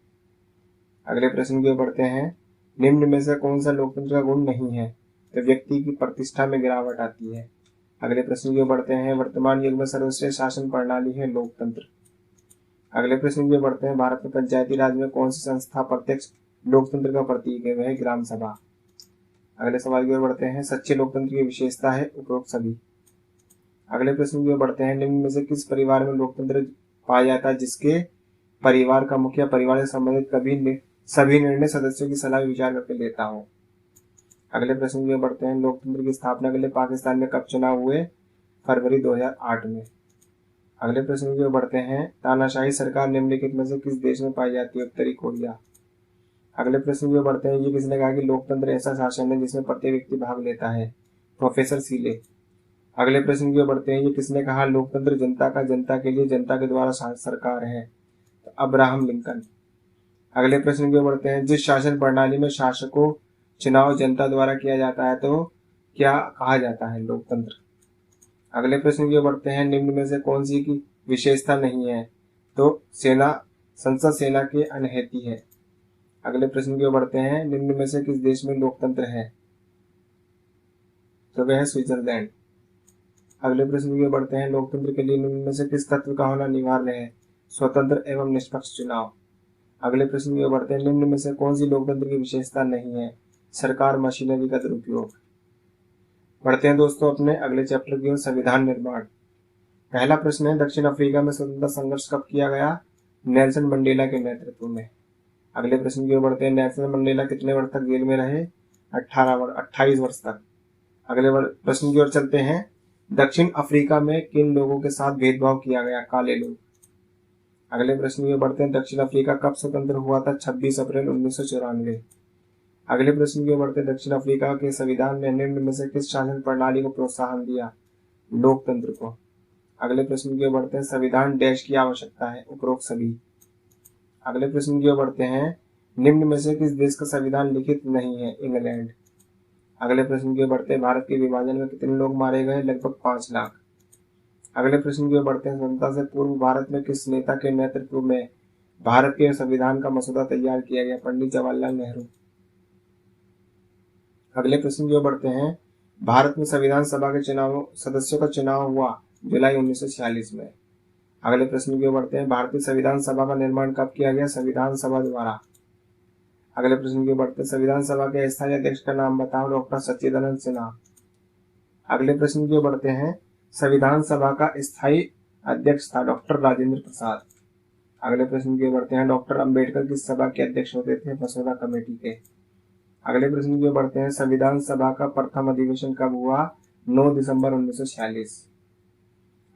अगले प्रश्न की ओर बढ़ते हैं। निम्न में से कौन सा लोकतंत्र का गुण नहीं है, तो व्यक्ति की प्रतिष्ठा में गिरावट आती है। अगले प्रश्न की ओर बढ़ते हैं। वर्तमान युग में सर्वश्रेष्ठ शासन प्रणाली है लोकतंत्र। अगले प्रश्न की ओर बढ़ते हैं। भारत में पंचायती राज में कौन सी संस्था प्रत्यक्ष लोकतंत्र का प्रतीक है, वह ग्राम सभा। अगले सवाल की ओर बढ़ते हैं। सच्चे लोकतंत्र की विशेषता है, उपरोक्त सभी। अगले प्रश्न की ओर बढ़ते हैं। निम्न में से किस परिवार में लोकतंत्र पाया जाता है जिसके परिवार का मुखिया परिवार से संबंधित सभी निर्णय सदस्यों की सलाह विचार करके लेता हो। अगले प्रश्न की ओर बढ़ते हैं। लोकतंत्र की स्थापना के लिए पाकिस्तान में कब चुनाव हुए, फरवरी 2008 में। अगले प्रश्न की ओर बढ़ते हैं। तानाशाही सरकार निम्नलिखित में से किस देश में पाई जाती है, उत्तरी कोरिया। अगले प्रश्न की ओर बढ़ते हैं। ये किसने कहा कि लोकतंत्र ऐसा शासन है जिसमें प्रत्येक व्यक्ति भाग लेता है, प्रोफेसर सीले। अगले प्रश्न की ओर बढ़ते हैं। ये किसने कहा लोकतंत्र जनता का जनता के लिए जनता के द्वारा सरकार है, तो अब्राहम लिंकन। अगले प्रश्न की ओर बढ़ते हैं। जिस शासन प्रणाली में शासकों चुनाव जनता द्वारा किया जाता है तो क्या कहा जाता है, लोकतंत्र। अगले प्रश्न की ओर बढ़ते हैं। निम्न में से कौन सी की विशेषता नहीं है, तो सेना संसद सेना के अनहैती है। अगले प्रश्न की ओर बढ़ते हैं, निम्न में से किस देश में लोकतंत्र है? तो वह है स्विट्जरलैंड। अगले प्रश्न की ओर बढ़ते हैं, लोकतंत्र के लिए निम्न में से किस तत्व का होना अनिवार्य है? स्वतंत्र एवं निष्पक्ष चुनाव। अगले प्रश्न की ओर बढ़ते हैं, निम्न में से कौन सी लोकतंत्र की विशेषता नहीं है? सरकार मशीनरी का दुरुपयोग। बढ़ते हैं दोस्तों अपने अगले चैप्टर की ओर, संविधान निर्माण। पहला प्रश्न है, दक्षिण अफ्रीका में स्वतंत्रता संघर्ष कब किया गया? नेल्सन मंडेला के नेतृत्व में। अगले प्रश्न की ओर बढ़ते हैं, नेल्सन मंडेला कितने वर्ष तक जेल में रहे? 28 वर्ष तक। अगले प्रश्न की ओर चलते हैं, दक्षिण अफ्रीका में किन लोगों के साथ भेदभाव किया गया? काले लोग। अगले प्रश्न की ओर बढ़ते हैं, दक्षिण अफ्रीका कब स्वतंत्र हुआ था? 26 अप्रैल 1994। अगले प्रश्न की ओर बढ़ते हैं, दक्षिण अफ्रीका के संविधान ने निम्न में से किस शासन प्रणाली को प्रोत्साहन दिया? लोकतंत्र को। अगले प्रश्न की ओर बढ़ते हैं, संविधान डैश की आवश्यकता है? उपरोक्त सभी। अगले प्रश्न की ओर बढ़ते हैं, निम्न में से किस देश का संविधान लिखित नहीं है? इंग्लैंड। अगले प्रश्न की ओर बढ़ते हैं, भारत के विभाजन में कितने लोग मारे गए? लगभग 5 लाख। अगले प्रश्न की ओर बढ़ते हैं, स्वतंत्रता से पूर्व भारत में किस नेता के नेतृत्व में भारत के संविधान का मसौदा तैयार किया गया? पंडित जवाहरलाल नेहरू। अगले प्रश्न की ओर बढ़ते हैं, भारत में संविधान सभा के सदस्यों का चुनाव हुआ जुलाई 1946 में। अगले प्रश्न की ओर बढ़ते हैं, भारतीय संविधान सभा का निर्माण कब किया गया? संविधान सभा द्वारा। अगले प्रश्न की ओर बढ़ते हैं, संविधान सभा के स्थायी अध्यक्ष का नाम बताओ? डॉक्टर सच्चिदानंद सिन्हा। अगले प्रश्न की ओर बढ़ते हैं, संविधान सभा का स्थायी अध्यक्ष था डॉक्टर राजेंद्र प्रसाद। अगले प्रश्न की ओर बढ़ते हैं, डॉक्टर अंबेडकर किस सभा के अध्यक्ष होते थे? मसौदा कमेटी के। अगले प्रश्न की ओर बढ़ते हैं, संविधान सभा का प्रथम अधिवेशन कब हुआ? 9 दिसंबर 1946।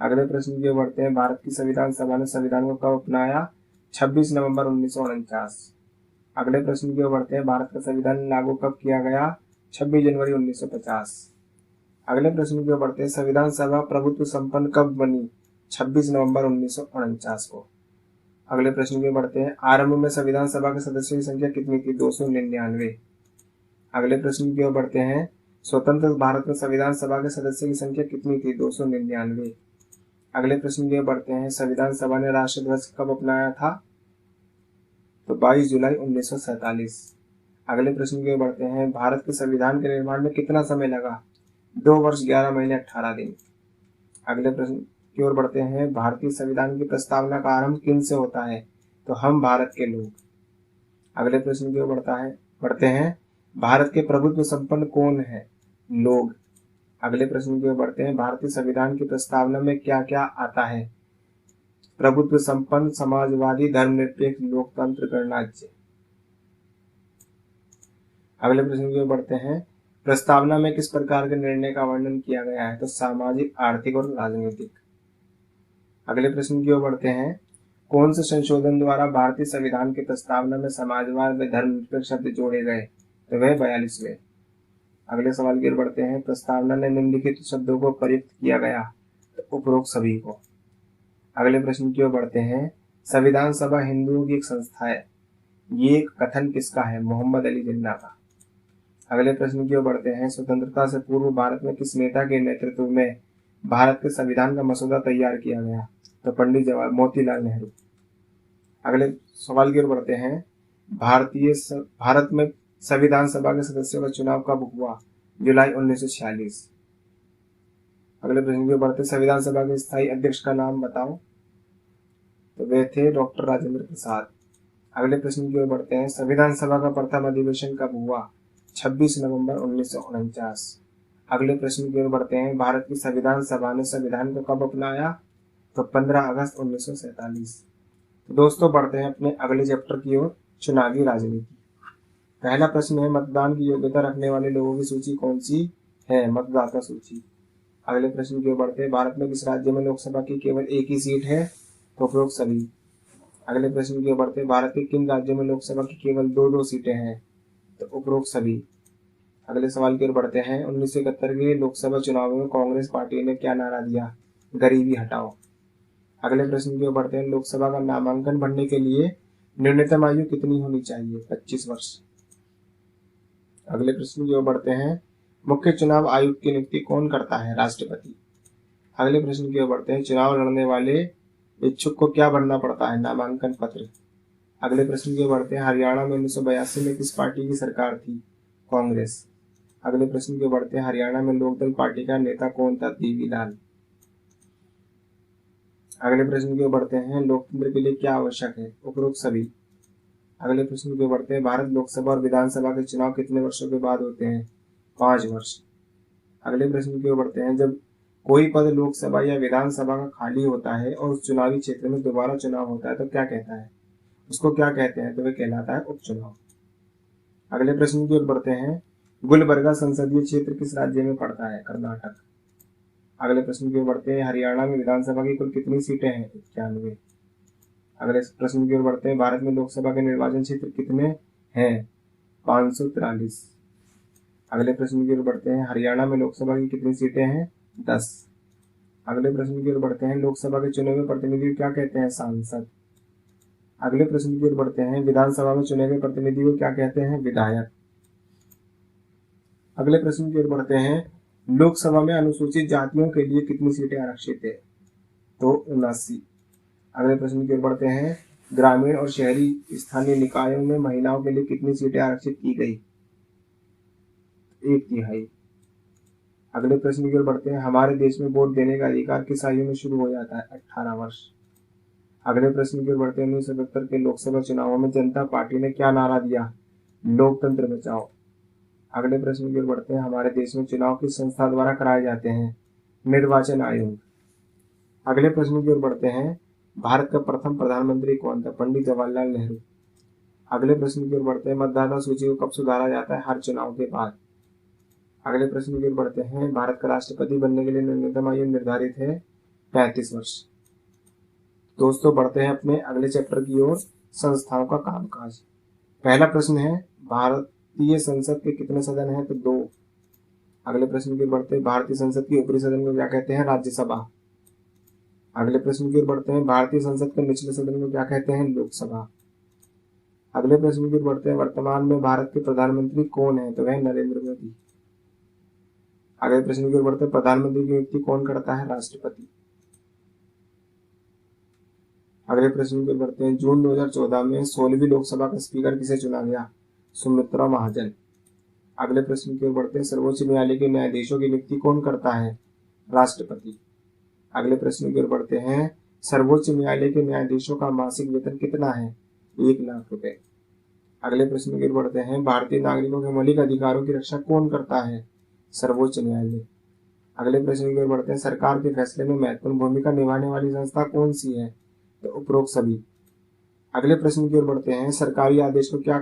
अगले प्रश्न की ओर बढ़ते हैं, भारत की संविधान सभा ने संविधान को कब अपनाया? 26 नवंबर 1949। अगले प्रश्न की ओर बढ़ते हैं, भारत का संविधान लागू कब किया गया? 26 जनवरी 1950। अगले प्रश्न की ओर बढ़ते हैं, संविधान सभा प्रभुत्व संपन्न कब बनी? 26 नवंबर 1949 को। अगले प्रश्न की ओर बढ़ते हैं, आरंभ में संविधान सभा के सदस्यों की संख्या कितनी थी? 299। अगले प्रश्न की ओर बढ़ते हैं, स्वतंत्र भारत में संविधान सभा के सदस्यों की संख्या कितनी थी? 299। अगले प्रश्न की ओर बढ़ते हैं, संविधान सभा ने राष्ट्रध्वज कब अपनाया था? तो 22 जुलाई 1947। अगले प्रश्न की ओर बढ़ते हैं, भारत के संविधान के निर्माण में कितना समय लगा? 2 वर्ष 11 महीने 18 दिन। अगले प्रश्न की ओर बढ़ते हैं, भारतीय संविधान की प्रस्तावना का आरंभ किन से होता है? तो हम भारत के लोग। अगले प्रश्न की ओर बढ़ते हैं, भारत के प्रभुत्व संपन्न कौन है? लोग। अगले प्रश्न की ओर बढ़ते हैं, भारतीय संविधान की प्रस्तावना में क्या क्या आता है? प्रभुत्व संपन्न, समाजवादी, धर्मनिरपेक्ष, लोकतंत्र, गणराज्य। अगले प्रश्न की ओर बढ़ते हैं, प्रस्तावना में किस प्रकार के निर्णय का वर्णन किया गया है? तो सामाजिक, आर्थिक और राजनीतिक। अगले प्रश्न की ओर बढ़ते हैं, कौन से संशोधन द्वारा भारतीय संविधान की प्रस्तावना में समाजवाद व धर्मनिरपेक्ष शब्द जोड़े गए? तो वह 42वें। अगले सवाल की ओर बढ़ते हैं, प्रस्तावना में निम्नलिखित शब्दों को प्रयुक्त किया गया? तो उपरोक्त सभी को। अगले प्रश्न की ओर बढ़ते हैं, संविधान सभा हिंदुओं की एक संस्था है, ये कथन किसका है? मोहम्मद अली जिन्ना का। अगले प्रश्न की ओर बढ़ते हैं, स्वतंत्रता से पूर्व भारत में किस नेता के नेतृत्व में भारत के संविधान का मसौदा तैयार किया गया? तो पंडित मोतीलाल नेहरू। अगले सवाल की ओर बढ़ते हैं, भारत में संविधान सभा के सदस्यों का चुनाव कब हुआ? जुलाई 1946। अगले प्रश्न की ओर बढ़ते, संविधान सभा के स्थायी अध्यक्ष का नाम बताओ? तो वे थे डॉक्टर राजेंद्र प्रसाद। अगले प्रश्न की ओर बढ़ते हैं, संविधान सभा का प्रथम अधिवेशन कब हुआ? 26 नवंबर 1949। अगले प्रश्न की ओर बढ़ते हैं, भारत की संविधान सभा ने संविधान को कब अपनाया? तो 15 अगस्त 1947। तो दोस्तों बढ़ते हैं अपने अगले चैप्टर की ओर, चुनावी राजनीति। पहला प्रश्न है, मतदान की योग्यता रखने वाले लोगों की सूची कौन सी है? मतदाता सूची। अगले प्रश्न की ओर बढ़ते हैं, भारत में किस राज्य में लोकसभा की केवल एक ही सीट है? तो उपरोक्त सभी। अगले प्रश्न की ओर बढ़ते हैं, भारत के किन राज्यों में लोकसभा की केवल 2 सीटें हैं? तो उपरोक्त सभी। अगले सवाल की ओर बढ़ते हैं, 1971 के लोकसभा चुनाव में कांग्रेस पार्टी ने क्या नारा दिया? गरीबी हटाओ। अगले प्रश्न की ओर बढ़ते हैं, लोकसभा का नामांकन भरने के लिए न्यूनतम आयु कितनी होनी चाहिए? 25 वर्ष। अगले प्रश्न की ओर बढ़ते हैं, मुख्य चुनाव आयुक्त की नियुक्ति कौन करता है? राष्ट्रपति। अगले प्रश्न की ओर बढ़ते हैं, चुनाव लड़ने वाले इच्छुक को क्या भरना पड़ता है? नामांकन पत्र। अगले प्रश्न की ओर बढ़ते हैं। हरियाणा में 1982 में किस पार्टी की सरकार थी? कांग्रेस। अगले प्रश्न की ओर बढ़ते हैं। हरियाणा में लोकदल पार्टी का नेता कौन था? देवीलाल। अगले प्रश्न की ओर बढ़ते हैं। लोकतंत्र के लिए क्या आवश्यक है? उपरोक्त सभी। अगले प्रश्न की ओर बढ़ते हैं। भारत लोकसभा और विधानसभा के चुनाव कितने वर्षों के बाद होते हैं? 5 वर्ष। अगले प्रश्न की ओर बढ़ते हैं। जब कोई पद लोकसभा या विधानसभा का खाली होता है और उस चुनावी क्षेत्र में दोबारा चुनाव होता है तो क्या कहता है? उसको क्या कहते हैं? तो वह कहलाता है उपचुनाव। अगले प्रश्न की ओर बढ़ते हैं। गुलबर्गा संसदीय क्षेत्र किस राज्य में पड़ता है? कर्नाटक। अगले प्रश्न की ओर बढ़ते हैं। हरियाणा में विधानसभा की कुल कितनी सीटें हैं? 91। अगले प्रश्न की ओर बढ़ते हैं। भारत में लोकसभा के निर्वाचन क्षेत्र कितने हैं? 543। अगले प्रश्न की ओर बढ़ते हैं। हरियाणा में लोकसभा की कितनी सीटें हैं? 10। अगले प्रश्न की ओर बढ़ते हैं। लोकसभा के चुने हुए प्रतिनिधि को क्या कहते हैं? सांसद। अगले प्रश्न की ओर बढ़ते हैं। विधानसभा में चुने गए प्रतिनिधि को क्या कहते हैं? विधायक। अगले प्रश्न की ओर बढ़ते हैं। लोकसभा में अनुसूचित जातियों के लिए कितनी सीटें आरक्षित है? तो 79। अगले प्रश्न की ओर बढ़ते हैं। ग्रामीण और शहरी स्थानीय निकायों में महिलाओं के लिए कितनी सीटें आरक्षित की गई? 1/3। अगले प्रश्न की ओर बढ़ते हैं। हमारे देश में वोट देने का अधिकार किस आयु में शुरू हो जाता है? 18 वर्ष। अगले प्रश्न की ओर बढ़ते हैं। 1977 के लोकसभा चुनावों में जनता पार्टी ने क्या नारा दिया? लोकतंत्र बचाओ। अगले प्रश्न की ओर बढ़ते हैं। हमारे देश में चुनाव किस संस्था द्वारा कराए जाते हैं? निर्वाचन आयोग। अगले प्रश्न की ओर बढ़ते हैं। भारत का प्रथम प्रधानमंत्री कौन था? पंडित जवाहरलाल नेहरू। अगले प्रश्न की ओर बढ़ते हैं। मतदाता सूची को कब सुधारा जाता है? हर चुनाव के बाद। अगले प्रश्न की ओर बढ़ते हैं। भारत का राष्ट्रपति बनने के लिए न्यूनतम आयु निर्धारित है 35 वर्ष। दोस्तों बढ़ते हैं अपने अगले चैप्टर की ओर, संस्थाओं का कामकाज। पहला प्रश्न है, भारतीय संसद के कितने सदन हैं? तो 2। अगले प्रश्न की ओर बढ़ते हैं। भारतीय संसद की ऊपरी सदन को क्या कहते हैं? राज्यसभा। अगले प्रश्न की ओर बढ़ते हैं। भारतीय संसद के निचले सदन को क्या कहते हैं? लोकसभा। अगले प्रश्न की ओर बढ़ते हैं। वर्तमान में भारत के प्रधानमंत्री कौन है? तो वह नरेंद्र मोदी। अगले प्रश्न की ओर बढ़ते हैं। प्रधानमंत्री की नियुक्ति कौन करता है? राष्ट्रपति। अगले प्रश्न की ओर बढ़ते हैं। जून 2014 में 16वीं लोकसभा का स्पीकर किसे चुना गया? सुमित्रा महाजन। अगले प्रश्न की ओर बढ़ते हैं। सर्वोच्च न्यायालय के न्यायाधीशों की नियुक्ति कौन करता है? राष्ट्रपति। अगले प्रश्न की ओर बढ़ते हैं। सर्वोच्च न्यायालय के न्यायाधीशों का मासिक वेतन कितना है? 1 लाख रुपए। अगले प्रश्न की ओर बढ़ते हैं। भारतीय नागरिकों के मौलिक अधिकारों की रक्षा कौन करता है? सर्वोच्च न्यायालय। अगले प्रश्न की ओर बढ़ते हैं। सरकार के फैसले में महत्वपूर्ण भूमिका निभाने वाली संस्था कौन सी है? तो उपरोक्त सभी। अगले प्रश्न की ओर बढ़ते हैं। सरकारी आदेश को क्या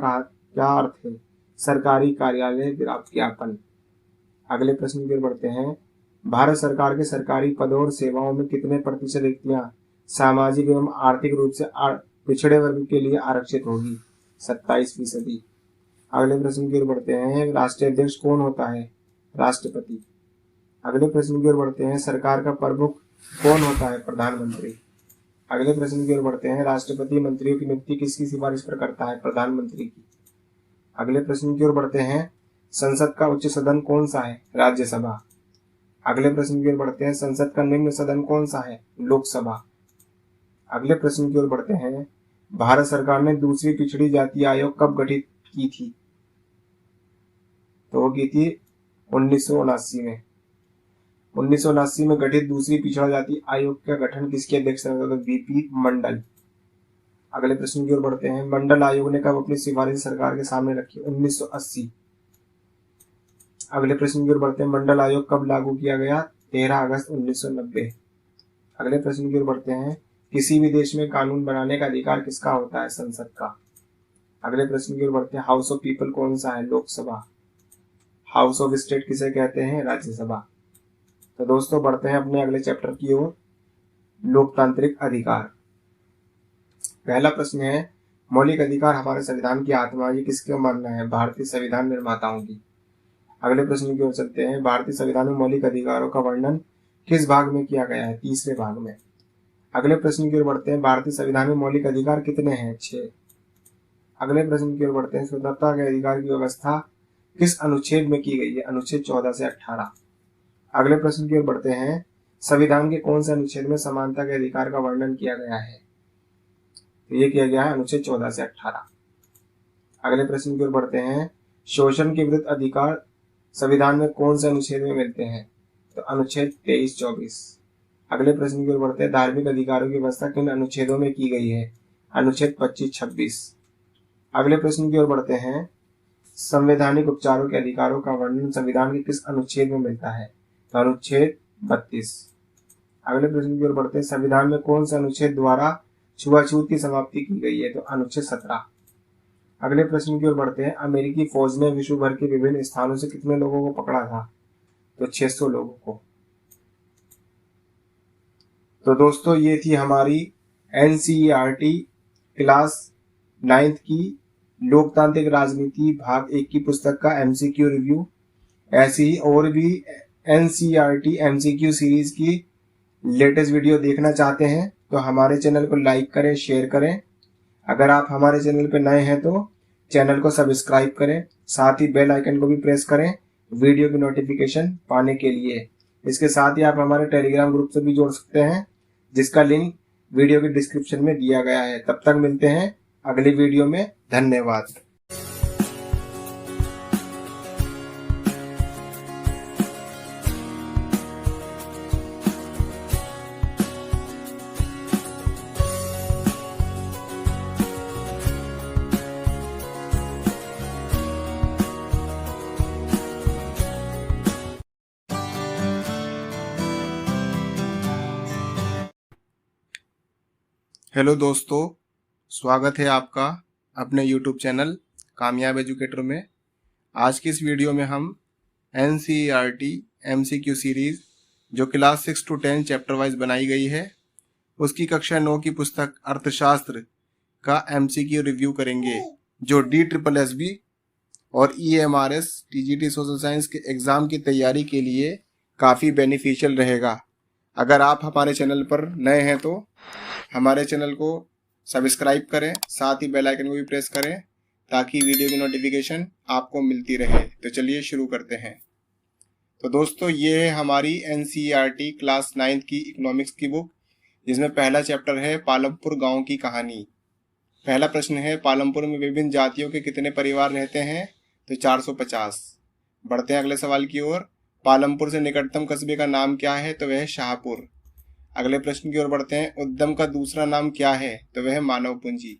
अर्थ है? सरकारी कार्यालय विज्ञापन। अगले प्रश्न की ओर बढ़ते हैं। भारत सरकार के सरकारी पदों और सेवाओं में कितने प्रतिशत रिक्तियां सामाजिक एवं आर्थिक रूप से पिछड़े वर्ग के लिए आरक्षित होगी? 27%। अगले प्रश्न की ओर बढ़ते हैं। राष्ट्रीय अध्यक्ष कौन होता है? राष्ट्रपति। अगले प्रश्न की ओर बढ़ते हैं। सरकार का प्रमुख कौन होता है? प्रधानमंत्री। अगले प्रश्न की ओर बढ़ते हैं। राष्ट्रपति मंत्रियों की नियुक्ति किसकी सिफारिश पर करता है? प्रधानमंत्री की। अगले प्रश्न की ओर बढ़ते हैं। संसद का उच्च सदन कौन सा है? राज्यसभा। अगले प्रश्न की ओर बढ़ते हैं। संसद का निम्न सदन कौन सा है? लोकसभा। अगले प्रश्न की ओर बढ़ते हैं। भारत सरकार ने दूसरी पिछड़ी जाति आयोग कब गठित की थी? तो वो की थी 1979 में। 1979 में गठित दूसरी पिछड़ा जाति आयोग का गठन किसकी अध्यक्षता में? वीपी मंडल। अगले प्रश्न की ओर बढ़ते हैं। मंडल आयोग ने कब अपनी सिफारिश सरकार के सामने रखी? 1980। अगले प्रश्न की ओर बढ़ते हैं। मंडल आयोग कब लागू किया गया? 13 अगस्त 1990। अगले प्रश्न की ओर बढ़ते हैं। किसी भी देश में कानून बनाने का अधिकार किसका होता है? संसद का। अगले प्रश्न की ओर बढ़ते हैं। हाउस ऑफ पीपल कौन सा है? लोकसभा। हाउस ऑफ स्टेट किसे कहते हैं? राज्यसभा। तो दोस्तों बढ़ते हैं अपने अगले चैप्टर की ओर, लोकतांत्रिक अधिकार। पहला प्रश्न है, मौलिक अधिकार हमारे संविधान की आत्मा, ये किसका मानना है? भारतीय संविधान निर्माताओं की। अगले प्रश्न की ओर चलते हैं। भारतीय संविधान में मौलिक अधिकारों का वर्णन किस भाग में किया गया है? 3रे भाग में। अगले प्रश्न की ओर बढ़ते हैं। भारतीय संविधान में मौलिक अधिकार कितने हैं? 6। अगले प्रश्न की ओर बढ़ते हैं। स्वतंत्रता के अधिकार की व्यवस्था किस अनुच्छेद में की गई है? अनुच्छेद 14 से 18। अगले प्रश्न की ओर बढ़ते हैं। संविधान के कौन से अनुच्छेद में समानता के अधिकार का वर्णन किया गया है? तो ये किया गया है अनुच्छेद 14 से 18। अगले प्रश्न की ओर बढ़ते हैं। शोषण के विरुद्ध अधिकार संविधान में कौन से अनुच्छेद में मिलते हैं? तो अनुच्छेद 23-24। अगले प्रश्न की ओर बढ़ते हैं। धार्मिक अधिकारों की व्यवस्था किन अनुच्छेदों में की गई है? अनुच्छेद 25-26। अगले प्रश्न की ओर बढ़ते हैं। संवैधानिक उपचारों के अधिकारों का वर्णन संविधान के किस अनुच्छेद में मिलता है? तो अनुच्छेद 32। अगले प्रश्न की ओर बढ़ते हैं। संविधान में कौन से अनुच्छेद द्वारा छुआछूत की समाप्ति की गई है? तो अनुच्छेद 17। अगले प्रश्न की ओर बढ़ते हैं। अमेरिकी फौज ने विश्व भर के विभिन्न स्थानों से कितने लोगों को पकड़ा था? तो 600 लोगों को। तो दोस्तों ये थी हमारी NCERT क्लास 9th की लोकतांत्रिक राजनीति भाग 1 की पुस्तक का MCQ रिव्यू। ऐसी ही और भी NCERT MCQ सीरीज की लेटेस्ट वीडियो देखना चाहते हैं तो हमारे चैनल को लाइक करें, शेयर करें। अगर आप हमारे चैनल पर नए हैं तो चैनल को सब्सक्राइब करें, साथ ही बेल आइकन को भी प्रेस करें वीडियो की नोटिफिकेशन पाने के लिए। इसके साथ ही आप हमारे टेलीग्राम ग्रुप से भी जोड़ सकते हैं, जिसका लिंक वीडियो के डिस्क्रिप्शन में दिया गया है। तब तक मिलते हैं अगली वीडियो में। धन्यवाद। हेलो दोस्तों, स्वागत है आपका अपने YouTube चैनल कामयाब एजुकेटर में। आज की इस वीडियो में हम NCERT MCQ सीरीज जो क्लास 6 to 10 चैप्टर वाइज बनाई गई है, उसकी कक्षा 9 की पुस्तक अर्थशास्त्र का MCQ रिव्यू करेंगे, जो DSSB और EMRS TGT सोशल साइंस के एग्ज़ाम की तैयारी के लिए काफ़ी बेनिफिशियल रहेगा। अगर आप हमारे चैनल पर नए हैं तो हमारे चैनल को सब्सक्राइब करें, साथ ही बेल आइकन को भी प्रेस करें ताकि वीडियो की नोटिफिकेशन आपको मिलती रहे। तो चलिए शुरू करते हैं। तो दोस्तों ये है हमारी NCERT क्लास 9th की इकोनॉमिक्स की बुक, जिसमें पहला चैप्टर है पालमपुर गांव की कहानी। पहला प्रश्न है, पालमपुर में विभिन्न जातियों के कितने परिवार रहते हैं? तो 450। बढ़ते हैं अगले सवाल की ओर। पालमपुर से निकटतम कस्बे का नाम क्या है? तो वह है शाहपुर। अगले प्रश्न की ओर बढ़ते हैं। उद्यम का दूसरा नाम क्या है? तो वह है मानव पूंजी।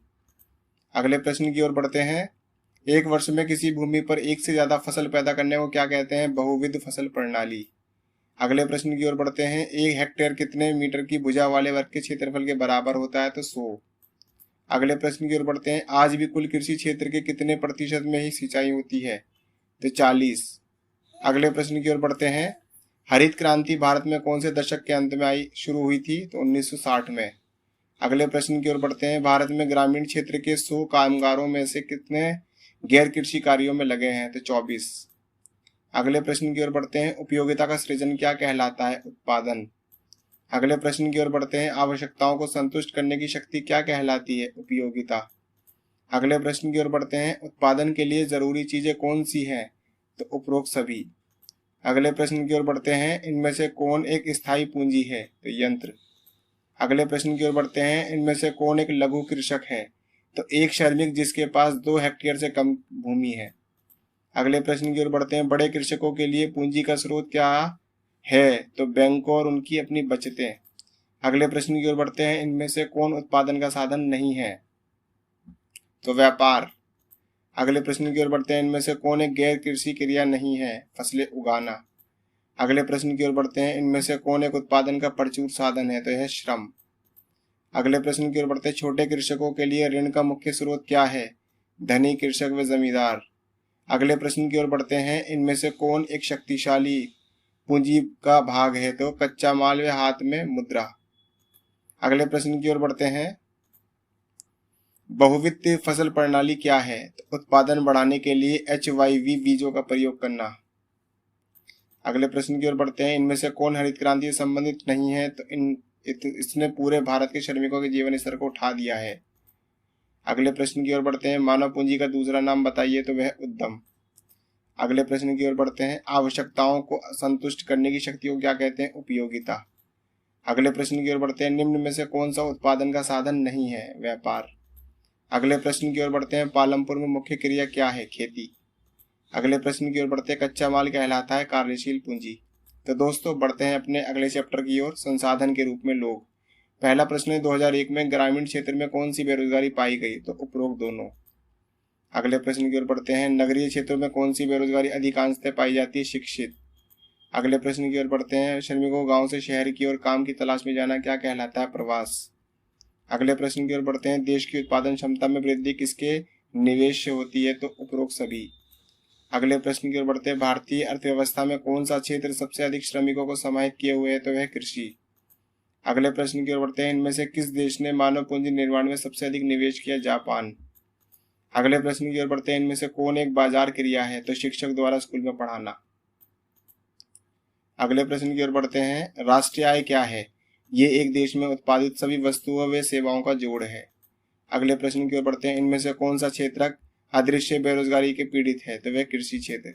अगले प्रश्न की ओर बढ़ते हैं। एक वर्ष में किसी भूमि पर एक से ज्यादा फसल पैदा करने को क्या कहते हैं? बहुविध फसल प्रणाली। अगले प्रश्न की ओर बढ़ते हैं। 1 हेक्टेयर कितने मीटर की भुजा वाले वर्ग के क्षेत्रफल के बराबर होता है? तो 100। अगले प्रश्न की ओर बढ़ते हैं। आज भी कुल कृषि क्षेत्र के कितने प्रतिशत में ही सिंचाई होती है? तो 40। अगले प्रश्न की ओर बढ़ते हैं। हरित क्रांति भारत में कौन से दशक के अंत में शुरू हुई थी? तो 1960 में। अगले प्रश्न की ओर बढ़ते हैं। भारत में ग्रामीण क्षेत्र के 100 कामगारों में से कितने गैर कृषि कार्यों में लगे हैं? तो 24। अगले प्रश्न की ओर बढ़ते हैं। उपयोगिता का सृजन क्या कहलाता है? उत्पादन। अगले प्रश्न की ओर बढ़ते हैं। आवश्यकताओं को संतुष्ट करने की शक्ति क्या कहलाती है? उपयोगिता। अगले प्रश्न की ओर बढ़ते हैं। उत्पादन के लिए जरूरी चीजें कौन सी हैं? तो उपरोक्त सभी। अगले प्रश्न की ओर बढ़ते हैं। इनमें से कौन एक स्थायी पूंजी है? तो यंत्र। अगले प्रश्न की ओर बढ़ते हैं। इनमें से कौन एक लघु कृषक है? तो एक श्रमिक जिसके पास 2 हेक्टेयर से कम भूमि है। अगले प्रश्न की ओर बढ़ते हैं। बड़े कृषकों के लिए पूंजी का स्रोत क्या है? तो बैंक और उनकी अपनी बचतें। अगले प्रश्न की ओर बढ़ते हैं। इनमें से कौन उत्पादन का साधन नहीं है? तो व्यापार। अगले प्रश्न की ओर बढ़ते हैं। इनमें से कौन एक गैर कृषि क्रिया नहीं है? फसलें उगाना। अगले प्रश्न की ओर बढ़ते हैं। इनमें से कौन एक उत्पादन का प्रचुर साधन है? तो यह श्रम। अगले प्रश्न की ओर बढ़ते हैं। छोटे कृषकों के लिए ऋण का मुख्य स्रोत क्या है? धनी कृषक व जमींदार। अगले प्रश्न की ओर बढ़ते हैं। इनमें से कौन एक शक्तिशाली पूंजी का भाग है? तो कच्चा माल व हाथ में मुद्रा। अगले प्रश्न की ओर बढ़ते हैं। बहुविध फसल प्रणाली क्या है? तो उत्पादन बढ़ाने के लिए HYV बीजों का प्रयोग करना। अगले प्रश्न की ओर बढ़ते हैं। इनमें से कौन हरित क्रांति से संबंधित नहीं है? तो इसने पूरे भारत के श्रमिकों के जीवन स्तर को उठा दिया है। अगले प्रश्न की ओर बढ़ते हैं। मानव पूंजी का दूसरा नाम बताइए? तो वह उद्यम। अगले प्रश्न की ओर बढ़ते हैं। आवश्यकताओं को संतुष्ट करने की शक्ति को क्या कहते हैं? उपयोगिता। अगले प्रश्न की ओर बढ़ते हैं, निम्न में से कौन सा उत्पादन का साधन नहीं है? व्यापार। अगले प्रश्न की ओर बढ़ते हैं, पालमपुर में मुख्य क्रिया क्या है? खेती। अगले प्रश्न की ओर बढ़ते हैं, कच्चा माल कहलाता है कार्यशील पूंजी। तो दोस्तों बढ़ते हैं अपने अगले चैप्टर की ओर, संसाधन के रूप में लोग। पहला प्रश्न है, 2001 में ग्रामीण क्षेत्र में कौन सी बेरोजगारी पाई गई? तो उपरोक्त दोनों। अगले प्रश्न की ओर बढ़ते हैं, नगरीय क्षेत्रों में कौन सी बेरोजगारी अधिकांशतः पाई जाती है? शिक्षित। अगले प्रश्न की ओर बढ़ते हैं, श्रमिकों को गांव से शहर की ओर काम की तलाश में जाना क्या कहलाता है? प्रवास। अगले प्रश्न की ओर बढ़ते हैं, देश की उत्पादन क्षमता में वृद्धि किसके निवेश से होती है? तो उपरोक्त सभी। अगले प्रश्न की ओर बढ़ते हैं, भारतीय अर्थव्यवस्था में कौन सा क्षेत्र सबसे अधिक श्रमिकों को समाहित किए हुए है? तो वह कृषि। अगले प्रश्न की ओर बढ़ते हैं, इनमें से किस देश ने मानव पूंजी निर्माण में सबसे अधिक निवेश किया? जापान। अगले प्रश्न की ओर बढ़ते हैं, इनमें से कौन एक बाजार क्रिया है? तो शिक्षक द्वारा स्कूल में पढ़ाना। अगले प्रश्न की ओर बढ़ते हैं, राष्ट्रीय आय क्या है? ये एक देश में उत्पादित सभी वस्तुओं व सेवाओं का जोड़ है। अगले प्रश्न की ओर बढ़ते हैं, इनमें से कौन सा क्षेत्र अदृश्य बेरोजगारी के पीड़ित है? तो वह कृषि क्षेत्र।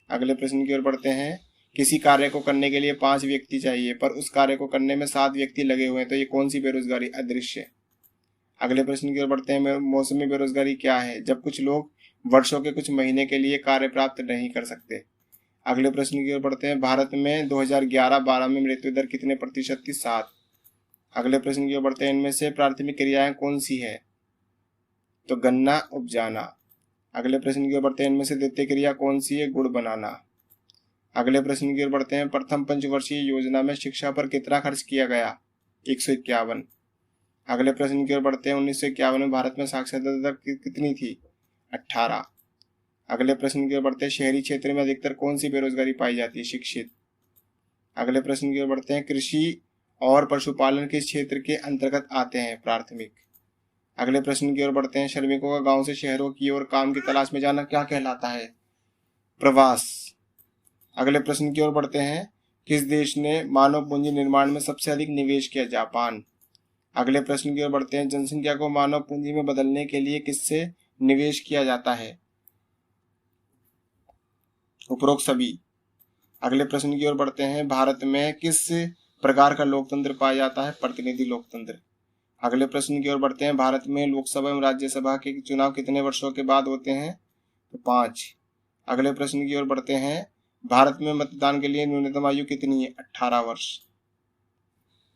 अगले प्रश्न की ओर बढ़ते हैं, किसी कार्य को करने के लिए 5 व्यक्ति चाहिए पर उस कार्य को करने में 7 व्यक्ति लगे हुए हैं, तो ये कौन सी बेरोजगारी? अदृश्य। अगले प्रश्न की ओर बढ़ते हैं, मौसमी बेरोजगारी क्या है? जब कुछ लोग वर्षों के कुछ महीने के लिए कार्य प्राप्त नहीं कर सकते। अगले प्रश्न की ओर बढ़ते हैं, भारत में 2011-12 में मृत्यु दर कितने प्रतिशत थी? 7। अगले प्रश्न की ओर बढ़ते हैं, इनमें से प्राथमिक क्रियाएं कौन सी है? तो गन्ना उपजाना। अगले प्रश्न की ओर बढ़ते हैं, इनमें से द्वितीय क्रिया कौन सी है? गुड़ बनाना। अगले प्रश्न की ओर बढ़ते हैं, प्रथम पंचवर्षीय योजना में शिक्षा पर कितना खर्च किया गया? 151। अगले प्रश्न की ओर बढ़ते हैं, 1951 में भारत में साक्षरता दर कितनी थी? 18। अगले प्रश्न की ओर बढ़ते हैं, शहरी क्षेत्र में अधिकतर कौन सी बेरोजगारी पाई जाती है? शिक्षित। अगले प्रश्न की ओर बढ़ते हैं, कृषि और पशुपालन किस क्षेत्र के अंतर्गत आते हैं? प्राथमिक। अगले प्रश्न की ओर बढ़ते हैं, श्रमिकों का गांव से शहरों की ओर काम की तलाश में जाना क्या कहलाता है? प्रवास। अगले प्रश्न की ओर बढ़ते हैं, किस देश ने मानव पूंजी निर्माण में सबसे अधिक निवेश किया? जापान। अगले प्रश्न की ओर बढ़ते हैं, जनसंख्या को मानव पूंजी में बदलने के लिए किससे निवेश किया जाता है? उपरोक्त सभी। अगले प्रश्न की ओर बढ़ते हैं, भारत में किस प्रकार का लोकतंत्र पाया जाता है? प्रतिनिधि लोकतंत्र। अगले प्रश्न की ओर बढ़ते हैं, भारत में लोकसभा एवं राज्यसभा के चुनाव कितने वर्षों के बाद होते हैं? तो 5। अगले प्रश्न की ओर बढ़ते हैं, भारत में मतदान के लिए न्यूनतम आयु कितनी है? 18 वर्ष।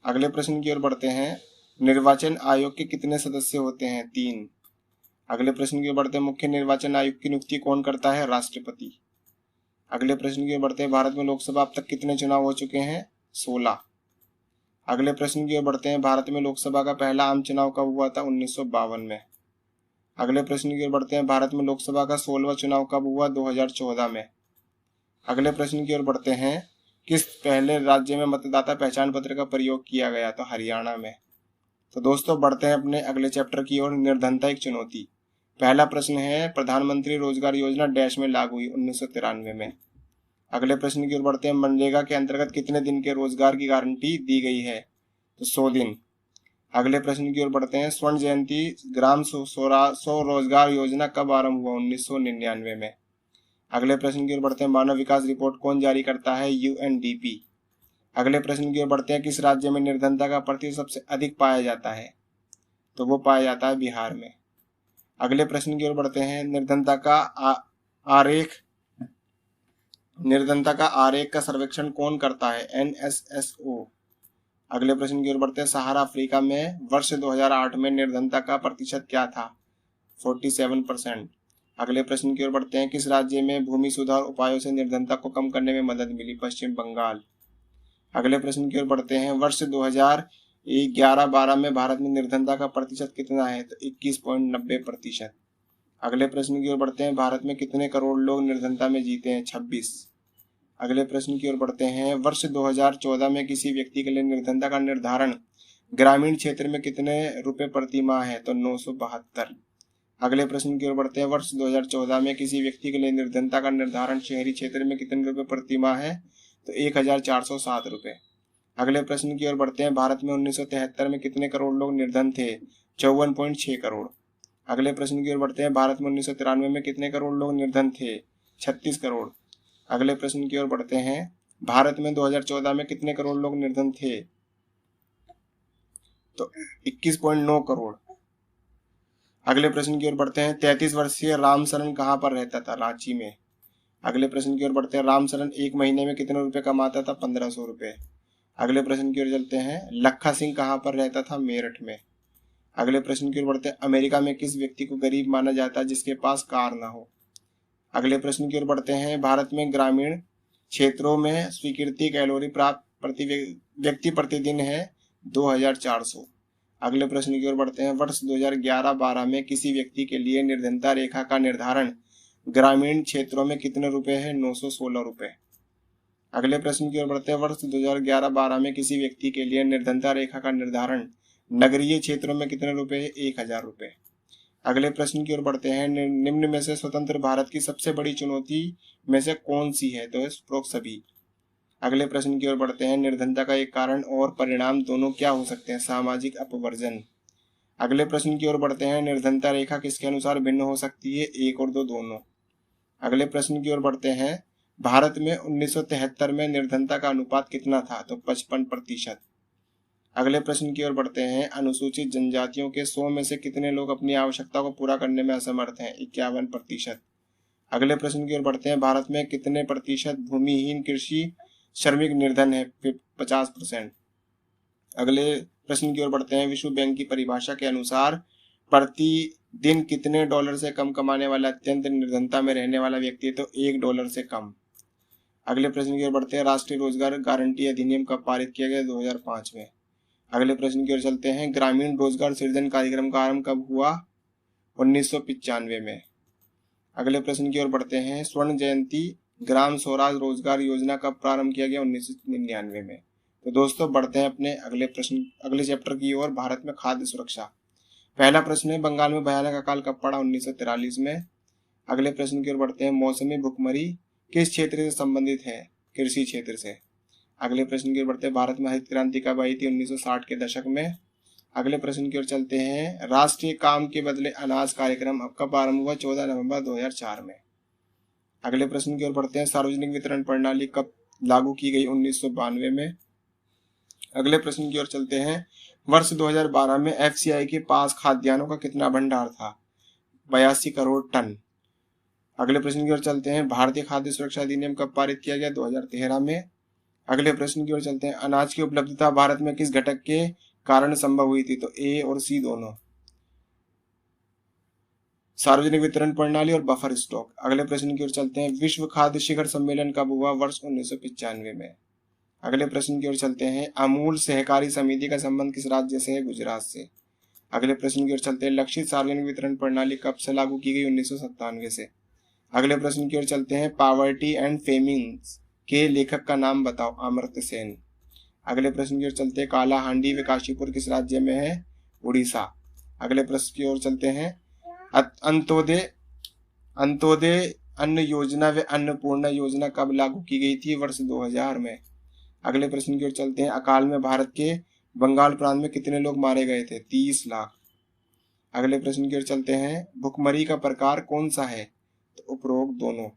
अगले प्रश्न की ओर बढ़ते हैं, निर्वाचन आयोग के कितने सदस्य होते हैं? 3। अगले प्रश्न की ओर बढ़ते हैं, मुख्य निर्वाचन आयुक्त की नियुक्ति कौन करता है? राष्ट्रपति। अगले प्रश्न की ओर बढ़ते हैं, भारत में लोकसभा अब तक कितने चुनाव हो चुके हैं? 16। अगले प्रश्न की ओर बढ़ते हैं, भारत में लोकसभा का पहला आम चुनाव कब हुआ था? 1952 में। अगले प्रश्न की ओर बढ़ते हैं, भारत में लोकसभा का 16वां चुनाव कब हुआ? 2014 में। अगले प्रश्न की ओर बढ़ते हैं, किस पहले राज्य में मतदाता पहचान पत्र का प्रयोग किया गया? तो हरियाणा में। तो दोस्तों बढ़ते हैं अपने अगले चैप्टर की ओर, निर्धनता एक चुनौती। पहला प्रश्न है, प्रधानमंत्री रोजगार योजना डैश में लागू हुई? 1993 में। अगले प्रश्न की ओर बढ़ते हैं, मनरेगा के अंतर्गत कितने दिन के रोजगार की गारंटी दी गई है? तो 100 दिन। अगले प्रश्न की ओर बढ़ते हैं, स्वर्ण जयंती ग्राम स्वरोजगार योजना कब आरंभ हुआ? 1999 में। अगले प्रश्न की ओर बढ़ते हैं, मानव विकास रिपोर्ट कौन जारी करता है? यूएनडीपी। अगले प्रश्न की ओर बढ़ते हैं, किस राज्य में निर्धनता का प्रतिशत सबसे अधिक पाया जाता है? तो वो पाया जाता है बिहार में। अगले प्रश्न की ओर बढ़ते हैं, निर्धनता का आरेख का सर्वेक्षण कौन करता है? एनएसएसओ। अगले प्रश्न की ओर बढ़ते हैं, सहारा अफ्रीका में वर्ष 2008 में निर्धनता का प्रतिशत क्या था? 47%। अगले प्रश्न की ओर बढ़ते हैं, किस राज्य में भूमि सुधार उपायों से निर्धनता को कम करने में मदद मिली? पश्चिम बंगाल। अगले प्रश्न की ओर बढ़ते हैं, वर्ष 2011-12 में भारत में निर्धनता का प्रतिशत कितना है? तो 21.90%। अगले प्रश्न की ओर बढ़ते हैं, भारत में कितने करोड़ लोग निर्धनता में जीते हैं? 26। अगले प्रश्न की ओर बढ़ते हैं, वर्ष 2014 में किसी व्यक्ति के लिए निर्धनता का निर्धारण ग्रामीण क्षेत्र में कितने रुपए प्रति माह है? तो 972। अगले प्रश्न की ओर बढ़ते हैं, वर्ष 2014 में किसी व्यक्ति के लिए निर्धनता का निर्धारण शहरी क्षेत्र में कितने रुपए प्रति माह है? तो 1407 रुपए। अगले प्रश्न की ओर बढ़ते हैं, भारत में 1973 में कितने करोड़ लोग निर्धन थे? 54.6 करोड़। अगले प्रश्न की ओर बढ़ते हैं, भारत में 1993 में कितने करोड़ लोग निर्धन थे? 36 करोड़। अगले प्रश्न की ओर बढ़ते हैं, भारत में 2014 में कितने करोड़ लोग निर्धन थे? तो 21.9 करोड़। अगले प्रश्न की ओर बढ़ते हैं। 33 वर्षीय रामचरण कहाँ पर रहता था? रांची में। अगले प्रश्न की ओर बढ़ते हैं। रामचरण एक महीने में कितने रुपए कमाता था? 1500 रुपए। अगले प्रश्न की ओर चलते हैं। लखा सिंह कहाँ पर रहता था? मेरठ में। अगले प्रश्न की ओर बढ़ते हैं। अमेरिका में किस व्यक्ति को गरीब माना जाता है जिसके पास कार ना हो? अगले प्रश्न की ओर बढ़ते हैं। भारत में ग्रामीण क्षेत्रों में स्वीकृति कैलोरी प्राप्त प्रति व्यक्ति प्रतिदिन है 2400। अगले प्रश्न की ओर बढ़ते हैं। वर्ष 2011-12 में किसी व्यक्ति के लिए निर्धनता रेखा का निर्धारण ग्रामीण क्षेत्रों में कितने रुपए है? 916 रुपए। अगले प्रश्न की ओर बढ़ते हैं। वर्ष 2011-12 में किसी व्यक्ति के लिए निर्धनता रेखा का निर्धारण नगरीय क्षेत्रों में कितने रुपए है? 1000 रुपए। अगले प्रश्न की ओर बढ़ते हैं। निम्न में से स्वतंत्र भारत की सबसे बड़ी चुनौती में से कौन सी है? तो उपरोक्त सभी। अगले प्रश्न की ओर बढ़ते हैं। निर्धनता का एक कारण और परिणाम दोनों क्या हो सकते हैं? सामाजिक अपवर्जन। अगले प्रश्न की ओर बढ़ते हैं। निर्धनता रेखा किसके अनुसार भिन्न हो सकती है? 1 और 2 दोनों। अगले प्रश्न की ओर बढ़ते हैं। भारत में 1973 में निर्धनता का अनुपात कितना था? तो 55%। अगले प्रश्न की ओर बढ़ते हैं। अनुसूचित जनजातियों के 100 में से कितने लोग अपनी आवश्यकता को पूरा करने में असमर्थ हैं? 51%। अगले प्रश्न की ओर बढ़ते हैं। भारत में कितने प्रतिशत भूमिहीन कृषि श्रमिक निर्धन है? 50%। अगले प्रश्न की ओर बढ़ते हैं। विश्व बैंक की परिभाषा के अनुसार प्रतिदिन कितने डॉलर से कम कमाने वाला अत्यंत निर्धनता में रहने वाला व्यक्ति है? तो $1 से कम। अगले प्रश्न की ओर बढ़ते हैं। राष्ट्रीय रोजगार गारंटी अधिनियम कब पारित किया गया? 2005 में। अगले प्रश्न की ओर चलते हैं। ग्रामीण रोजगार सृजन कार्यक्रम का आरंभ कब हुआ? 1995 में। अगले प्रश्न की ओर बढ़ते हैं। स्वर्ण जयंती ग्राम स्वराज रोजगार योजना कब प्रारंभ किया गया? 1999 में। तो दोस्तों बढ़ते हैं अपने अगले प्रश्न अगले चैप्टर की ओर। भारत में खाद्य सुरक्षा। पहला प्रश्न है। बंगाल में भयानक अकाल कब पड़ा? 1943 में। अगले प्रश्न की ओर बढ़ते हैं। मौसमी भुखमरी किस क्षेत्र से संबंधित है? कृषि क्षेत्र से। अगले प्रश्न की ओर बढ़ते हैं। भारत में हरित क्रांति कब आई थी? 1960 के दशक में। अगले प्रश्न की ओर चलते हैं। राष्ट्रीय काम के बदले अनाज कार्यक्रम अब कब आरंभ हुआ? 14 नवंबर 2004 में। अगले प्रश्न की ओर बढ़ते हैं। सार्वजनिक वितरण प्रणाली कब लागू की गई? 1992 में। अगले प्रश्न की ओर चलते हैं। वर्ष 2012 में एफसीआई के पास खाद्यान्नों का कितना भंडार था? 82 करोड़ टन। अगले प्रश्न की ओर चलते हैं। भारतीय खाद्य सुरक्षा अधिनियम कब पारित किया गया? 2013 में। अगले प्रश्न की ओर चलते हैं। अनाज की उपलब्धता भारत में किस घटक के कारण संभव हुई थी? तो ए और सी दोनों। सार्वजनिक वितरण प्रणाली और बफर स्टॉक। अगले प्रश्न की ओर चलते हैं। विश्व खाद्य शिखर सम्मेलन कब हुआ? वर्ष 1995 में। अगले प्रश्न की ओर चलते हैं। अमूल सहकारी समिति का संबंध किस राज्य से है? गुजरात से। अगले प्रश्न की ओर चलते हैं। लक्षित सार्वजनिक वितरण प्रणाली कब से लागू की गई? 1997 से। अगले प्रश्न की ओर चलते हैं। पॉवर्टी एंड फेमिंस के लेखक का नाम बताओ? अमर्त्य सेन। अगले प्रश्न की ओर चलते हैं। काला हांडी व काशीपुर किस राज्य में है? उड़ीसा। अगले प्रश्न की ओर चलते हैं। अंत्योदय अन्न योजना व अन्नपूर्णा योजना कब लागू की गई थी? वर्ष 2000 में। अगले प्रश्न की ओर चलते हैं। अकाल में भारत के बंगाल प्रांत में कितने लोग मारे गए थे? 30 लाख। अगले प्रश्न की ओर चलते हैं। भुखमरी का प्रकार कौन सा है? तो उपरोक्त दोनों।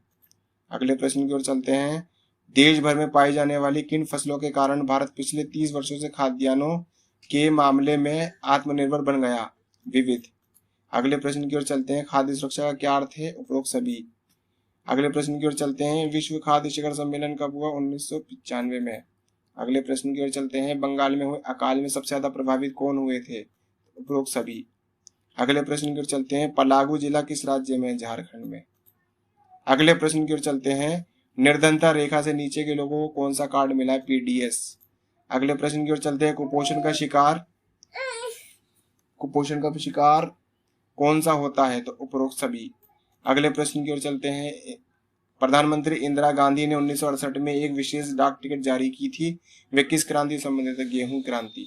अगले प्रश्न की ओर चलते हैं। देश भर में पाई जाने वाली किन फसलों के कारण भारत पिछले 30 वर्षों से खाद्यान्नों के मामले में आत्मनिर्भर बन गया? विविध। अगले प्रश्न की ओर चलते हैं। खाद्य सुरक्षा का क्या अर्थ है? उपरोक्त सभी। अगले प्रश्न की ओर चलते हैं। विश्व खाद्य शिखर सम्मेलन कब हुआ? 1995 में। अगले प्रश्न की ओर चलते हैं। बंगाल में हुए अकाल में सबसे ज्यादा प्रभावित कौन हुए थे? उपरोक्त सभी। अगले प्रश्न की ओर चलते हैं। पलागू जिला किस राज्य में? झारखंड में। अगले प्रश्न की ओर चलते हैं। निर्धनता रेखा से नीचे के लोगों को कौन सा कार्ड मिला है? पीडीएस। अगले प्रश्न की ओर चलते हैं। कुपोषण का शिकार कौन सा होता है? तो उपरोक्त सभी। अगले प्रश्न की ओर चलते हैं। प्रधानमंत्री इंदिरा गांधी ने 1968 में एक विशेष डाक टिकट जारी की थी। वे किस क्रांति से संबंधित है? गेहूं क्रांति।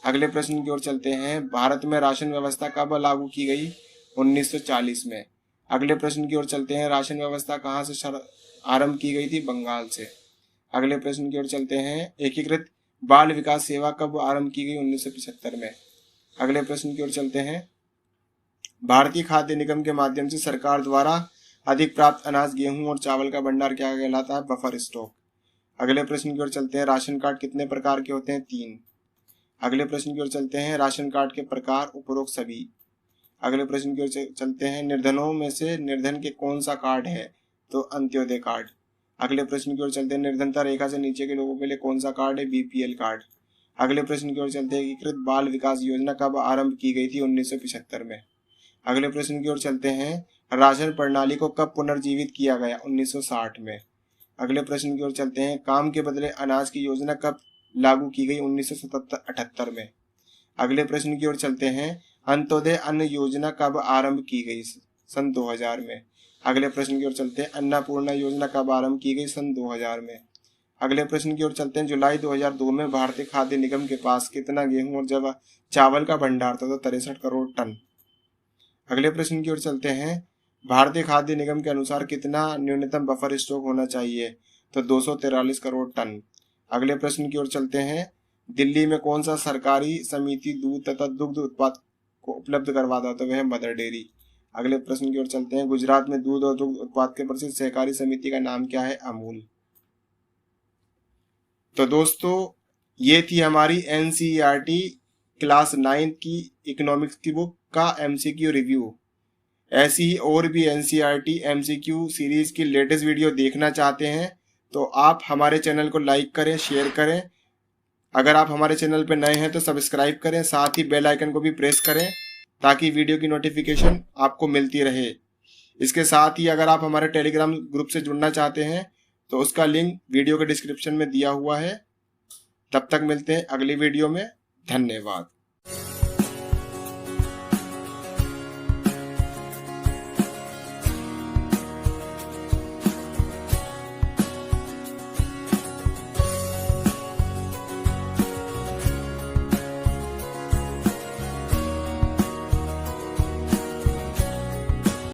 अगले प्रश्न की ओर चलते हैं। भारत में राशन व्यवस्था कब लागू की गई? 1940 में। अगले प्रश्न की ओर चलते हैं। राशन व्यवस्था कहाँ से आरंभ की गई थी? बंगाल से। अगले प्रश्न की ओर चलते हैं। एकीकृत बाल विकास सेवा कब आरंभ की गई? 1975 में। अगले प्रश्न की ओर चलते हैं। भारतीय खाद्य निगम के माध्यम से सरकार द्वारा अधिक प्राप्त अनाज गेहूं और चावल का भंडार क्या कहलाता है? Buffer stock. अगले प्रश्न की ओर चलते हैं। राशन कार्ड कितने प्रकार के होते हैं? 3। अगले प्रश्न की ओर चलते हैं, राशन कार्ड के प्रकार उपरोक्त सभी। अगले प्रश्न की ओर चलते हैं, निर्धनों में से निर्धन के कौन सा कार्ड है? तो अंत्योदय कार्ड। अगले प्रश्न की ओर चलते हैं, निर्धनता रेखा से नीचे के लोगों के लिए कौन सा कार्ड है? BPL card. अगले प्रश्न की ओर चलते हैं, एकीकृत बाल विकास योजना कब आरंभ की गई थी? 1975 में। अगले प्रश्न की ओर चलते हैं, राशन प्रणाली को कब पुनर्जीवित किया गया? 1960 में। अगले प्रश्न की ओर चलते हैं, काम के बदले अनाज की योजना कब लागू की गई? 1978 में। अगले प्रश्न की ओर चलते हैं, अंत्योदय अन्न योजना कब आरंभ की गई? सन 2000 में। अगले प्रश्न की ओर चलते हैं, अन्नपूर्णा योजना कब आरंभ की गई? सन 2000 में। अगले प्रश्न की ओर चलते हैं, जुलाई 2002 में भारतीय खाद्य निगम के पास कितना गेहूं और चावल का भंडार था? तो 63 करोड़ टन। अगले प्रश्न की ओर चलते हैं, भारतीय खाद्य निगम के अनुसार कितना न्यूनतम बफर स्टॉक होना चाहिए? तो 243 करोड़ टन। अगले प्रश्न की ओर चलते हैं, दिल्ली में कौन सा सरकारी समिति दूध तथा दुग्ध उत्पाद को उपलब्ध करवाता है? तो वह मदर डेयरी। अगले प्रश्न की ओर चलते हैं, गुजरात में दूध और दुग्ध उत्पाद के प्रसिद्ध सहकारी समिति का नाम क्या है? अमूल। तो दोस्तों, ये थी हमारी एनसीईआरटी क्लास 9 की इकोनॉमिक्स की बुक का एमसीक्यू रिव्यू। ऐसी ही और भी एनसीईआरटी एमसीक्यू सीरीज की लेटेस्ट वीडियो देखना चाहते हैं तो आप हमारे चैनल को लाइक करें, शेयर करें। अगर आप हमारे चैनल पर नए हैं तो सब्सक्राइब करें, साथ ही बेल आइकन को भी प्रेस करें ताकि वीडियो की नोटिफिकेशन आपको मिलती रहे। इसके साथ ही अगर आप हमारे टेलीग्राम ग्रुप से जुड़ना चाहते हैं तो उसका लिंक वीडियो के डिस्क्रिप्शन में दिया हुआ है। तब तक मिलते हैं अगली वीडियो में। धन्यवाद।